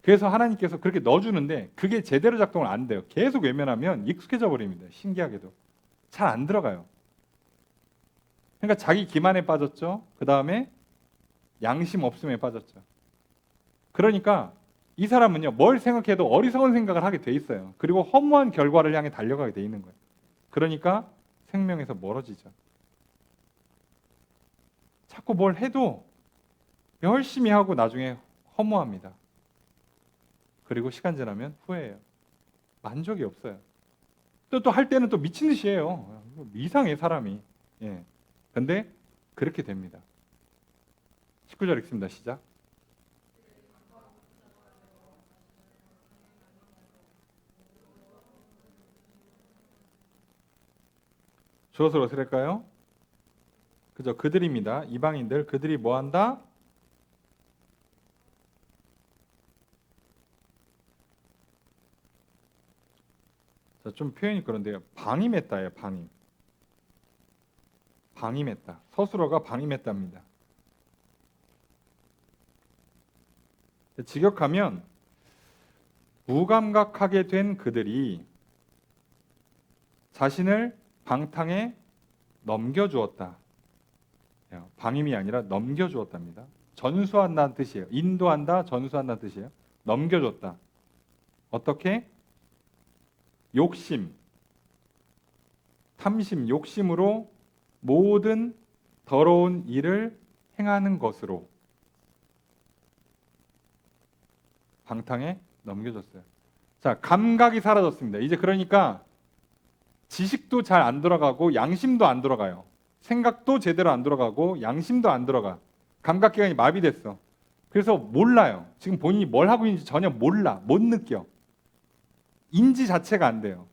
그래서 하나님께서 그렇게 넣어주는데 그게 제대로 작동을 안 돼요. 계속 외면하면 익숙해져 버립니다. 신기하게도. 잘 안 들어가요. 그러니까 자기 기만에 빠졌죠. 그 다음에 양심 없음에 빠졌죠. 그러니까 이 사람은요, 뭘 생각해도 어리석은 생각을 하게 돼 있어요. 그리고 허무한 결과를 향해 달려가게 돼 있는 거예요. 그러니까 생명에서 멀어지죠. 자꾸 뭘 해도 열심히 하고 나중에 허무합니다. 그리고 시간 지나면 후회해요. 만족이 없어요. 또 할 때는 또 미친 듯이 해요. 이상해 사람이. 예. 근데 그렇게 됩니다. 19절 읽습니다. 시작. 주어서 어떻을까요? 그죠? 그들입니다. 이방인들. 그들이 뭐한다? 자, 좀 표현이 그런데요. 방임했다예요. 방임했다. 서술어가 방임했답니다. 직역하면 무감각하게 된 그들이 자신을 방탕에 넘겨주었다. 방임이 아니라 넘겨주었답니다. 전수한다는 뜻이에요. 인도한다, 전수한다는 뜻이에요. 넘겨줬다. 어떻게? 욕심, 탐심, 욕심으로 모든 더러운 일을 행하는 것으로 방탕에 넘겨줬어요. 자, 감각이 사라졌습니다. 이제 그러니까 지식도 잘 안 돌아가고 양심도 안 돌아가요. 생각도 제대로 안 돌아가고 양심도 안 돌아가. 감각기관이 마비됐어. 그래서 몰라요. 지금 본인이 뭘 하고 있는지 전혀 몰라. 못 느껴. 인지 자체가 안 돼요.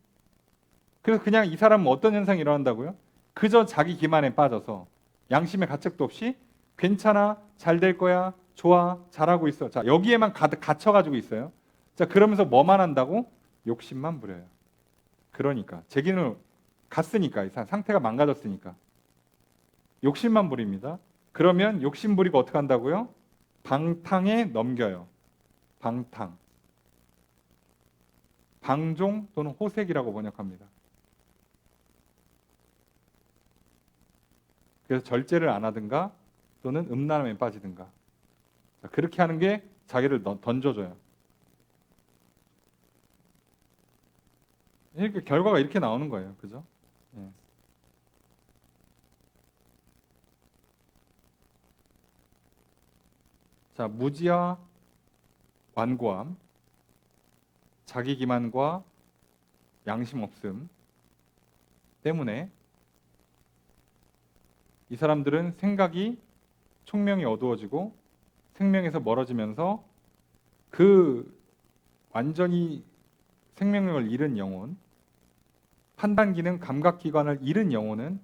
그래서 그냥 이 사람은 어떤 현상이 일어난다고요? 그저 자기 기만에 빠져서 양심의 가책도 없이 괜찮아, 잘 될 거야, 좋아, 잘하고 있어. 자, 여기에만 가득 갇혀가지고 있어요. 자, 그러면서 뭐만 한다고? 욕심만 부려요. 그러니까 제 기능을 갔으니까, 이 상태가 망가졌으니까 욕심만 부립니다. 그러면 욕심 부리고 어떻게 한다고요? 방탕에 넘겨요. 방탕. 방종 또는 호색이라고 번역합니다. 그래서 절제를 안 하든가 또는 음란함에 빠지든가. 그렇게 하는 게 자기를 던져줘요. 이렇게 결과가 이렇게 나오는 거예요. 그죠? 예. 자, 무지와 완고함, 자기 기만과 양심 없음 때문에 이 사람들은 생각이 총명이 어두워지고 생명에서 멀어지면서 그 완전히 생명력을 잃은 영혼, 판단 기능, 감각 기관을 잃은 영혼은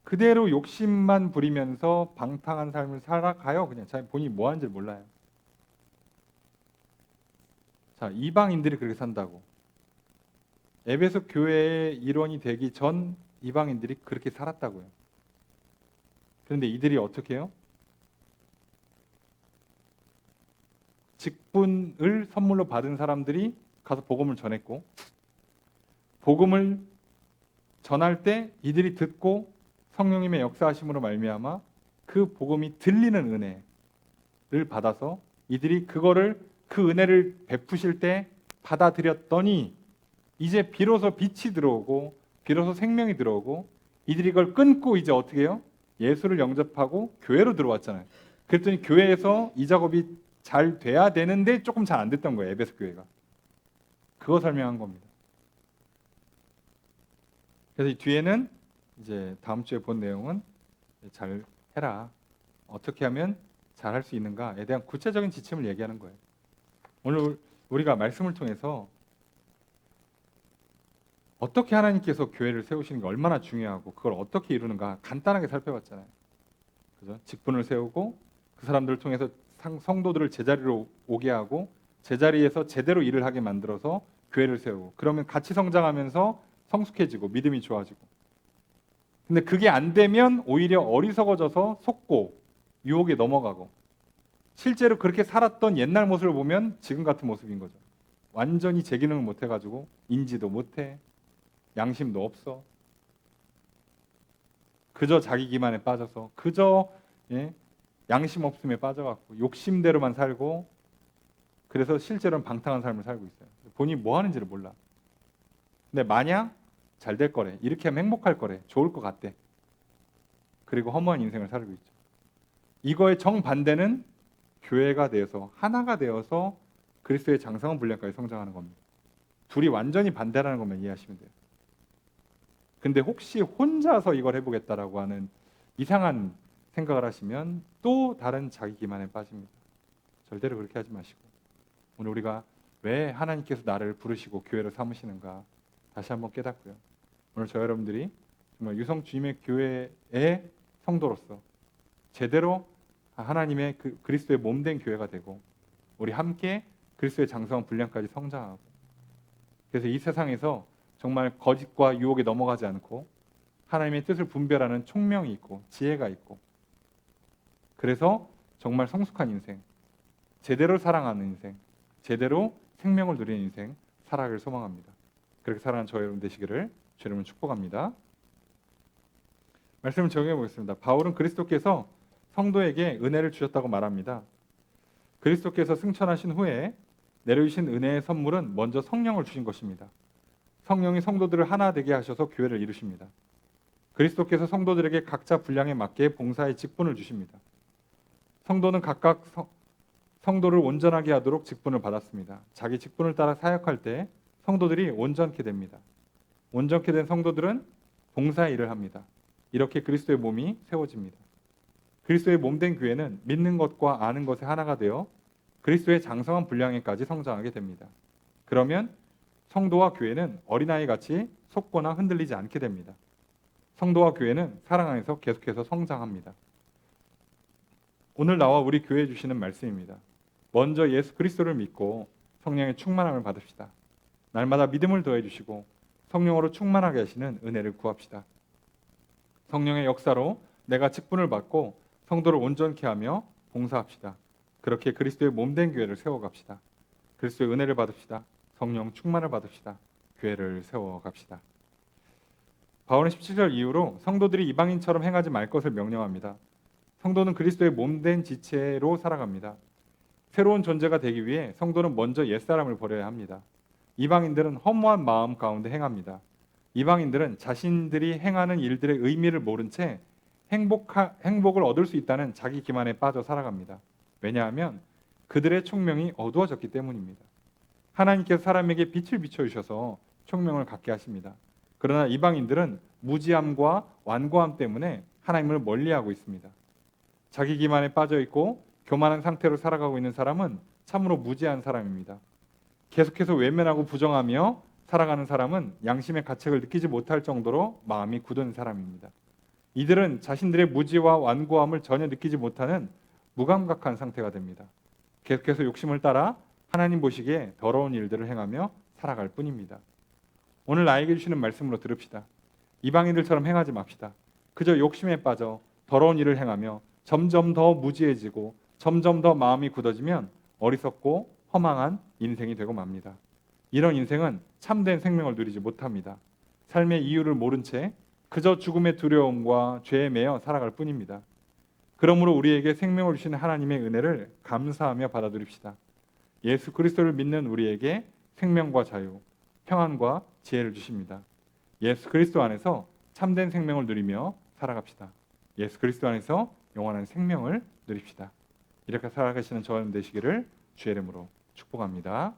그대로 욕심만 부리면서 방탕한 삶을 살아가요. 그냥 자기 본인이 뭐 하는지 몰라요. 자, 이방인들이 그렇게 산다고. 에베소 교회의 일원이 되기 전 이방인들이 그렇게 살았다고요. 그런데 이들이 어떻게 해요? 직분을 선물로 받은 사람들이 가서 복음을 전했고, 복음을 전할 때 이들이 듣고 성령님의 역사하심으로 말미암아 그 복음이 들리는 은혜를 받아서 이들이 그거를 그 은혜를 베푸실 때 받아들였더니 이제 비로소 빛이 들어오고 비로소 생명이 들어오고 이들이 이걸 끊고 이제 어떻게 해요? 예수를 영접하고 교회로 들어왔잖아요. 그랬더니 교회에서 이 작업이 잘 돼야 되는데 조금 잘 안 됐던 거예요. 에베소 교회가. 그거 설명한 겁니다. 그래서 이 뒤에는 이제 다음 주에 본 내용은 잘 해라. 어떻게 하면 잘 할 수 있는가에 대한 구체적인 지침을 얘기하는 거예요. 오늘 우리가 말씀을 통해서 어떻게 하나님께서 교회를 세우시는 게 얼마나 중요하고 그걸 어떻게 이루는가 간단하게 살펴봤잖아요. 그죠? 직분을 세우고 그 사람들을 통해서 성도들을 제자리로 오게 하고 제자리에서 제대로 일을 하게 만들어서 교회를 세우고 그러면 같이 성장하면서 성숙해지고 믿음이 좋아지고 근데 그게 안 되면 오히려 어리석어져서 속고 유혹에 넘어가고 실제로 그렇게 살았던 옛날 모습을 보면 지금 같은 모습인 거죠. 완전히 제 기능을 못 해가지고 인지도 못해 양심도 없어 그저 자기 기만에 빠져서 그저 양심 없음에 빠져갖고 욕심대로만 살고 그래서 실제로는 방탕한 삶을 살고 있어요. 본인이 뭐 하는지를 몰라. 근데 마냥 잘 될 거래. 이렇게 하면 행복할 거래. 좋을 것 같대. 그리고 허무한 인생을 살고 있죠. 이거의 정반대는 교회가 되어서 하나가 되어서 그리스도의 장성한 분량까지 성장하는 겁니다. 둘이 완전히 반대라는 것만 이해하시면 돼요. 근데 혹시 혼자서 이걸 해보겠다라고 하는 이상한 생각을 하시면 또 다른 자기 기만에 빠집니다. 절대로 그렇게 하지 마시고 오늘 우리가 왜 하나님께서 나를 부르시고 교회를 삼으시는가 다시 한번 깨닫고요. 오늘 저 여러분들이 정말 유성 주님의 교회의 성도로서 제대로 하나님의 그리스도의 몸된 교회가 되고 우리 함께 그리스도의 장성한 분량까지 성장하고 그래서 이 세상에서 정말 거짓과 유혹에 넘어가지 않고 하나님의 뜻을 분별하는 총명이 있고 지혜가 있고 그래서 정말 성숙한 인생, 제대로 사랑하는 인생, 제대로 생명을 누리는 인생 살아가길 소망합니다. 그렇게 살아가는 저 여러분 되시기를 주 여러분 축복합니다. 말씀을 적용해 보겠습니다. 바울은 그리스도께서 성도에게 은혜를 주셨다고 말합니다. 그리스도께서 승천하신 후에 내려주신 은혜의 선물은 먼저 성령을 주신 것입니다. 성령이 성도들을 하나 되게 하셔서 교회를 이루십니다. 그리스도께서 성도들에게 각자 분량에 맞게 봉사의 직분을 주십니다. 성도는 각각 성도를 온전하게 하도록 직분을 받았습니다. 자기 직분을 따라 사역할 때 성도들이 온전케 됩니다. 온전케 된 성도들은 봉사의 일을 합니다. 이렇게 그리스도의 몸이 세워집니다. 그리스도의 몸된 교회는 믿는 것과 아는 것의 하나가 되어 그리스도의 장성한 분량에까지 성장하게 됩니다. 그러면 성도와 교회는 어린아이같이 속거나 흔들리지 않게 됩니다. 성도와 교회는 사랑 안에서 계속해서 성장합니다. 오늘 나와 우리 교회에 주시는 말씀입니다. 먼저 예수 그리스도를 믿고 성령의 충만함을 받읍시다. 날마다 믿음을 더해 주시고 성령으로 충만하게 하시는 은혜를 구합시다. 성령의 역사로 내가 직분을 받고 성도를 온전케 하며 봉사합시다. 그렇게 그리스도의 몸된 교회를 세워갑시다. 그리스도의 은혜를 받읍시다. 성령 충만을 받읍시다. 교회를 세워갑시다. 바울은 17절 이후로 성도들이 이방인처럼 행하지 말 것을 명령합니다. 성도는 그리스도의 몸된 지체로 살아갑니다. 새로운 존재가 되기 위해 성도는 먼저 옛사람을 버려야 합니다. 이방인들은 허무한 마음 가운데 행합니다. 이방인들은 자신들이 행하는 일들의 의미를 모른 채 행복을 얻을 수 있다는 자기 기만에 빠져 살아갑니다. 왜냐하면 그들의 총명이 어두워졌기 때문입니다. 하나님께서 사람에게 빛을 비춰주셔서 총명을 갖게 하십니다. 그러나 이방인들은 무지함과 완고함 때문에 하나님을 멀리하고 있습니다. 자기 기만에 빠져 있고 교만한 상태로 살아가고 있는 사람은 참으로 무지한 사람입니다. 계속해서 외면하고 부정하며 살아가는 사람은 양심의 가책을 느끼지 못할 정도로 마음이 굳은 사람입니다. 이들은 자신들의 무지와 완고함을 전혀 느끼지 못하는 무감각한 상태가 됩니다. 계속해서 욕심을 따라 하나님 보시기에 더러운 일들을 행하며 살아갈 뿐입니다. 오늘 나에게 주시는 말씀으로 들읍시다. 이방인들처럼 행하지 맙시다. 그저 욕심에 빠져 더러운 일을 행하며 점점 더 무지해지고 점점 더 마음이 굳어지면 어리석고 허망한 인생이 되고 맙니다. 이런 인생은 참된 생명을 누리지 못합니다. 삶의 이유를 모른 채 그저 죽음의 두려움과 죄에 매여 살아갈 뿐입니다. 그러므로 우리에게 생명을 주시는 하나님의 은혜를 감사하며 받아들입시다. 예수 그리스도를 믿는 우리에게 생명과 자유, 평안과 지혜를 주십니다. 예수 그리스도 안에서 참된 생명을 누리며 살아갑시다. 예수 그리스도 안에서 영원한 생명을 누립시다. 이렇게 살아가시는 저와 되시기를 주의 이름으로 축복합니다.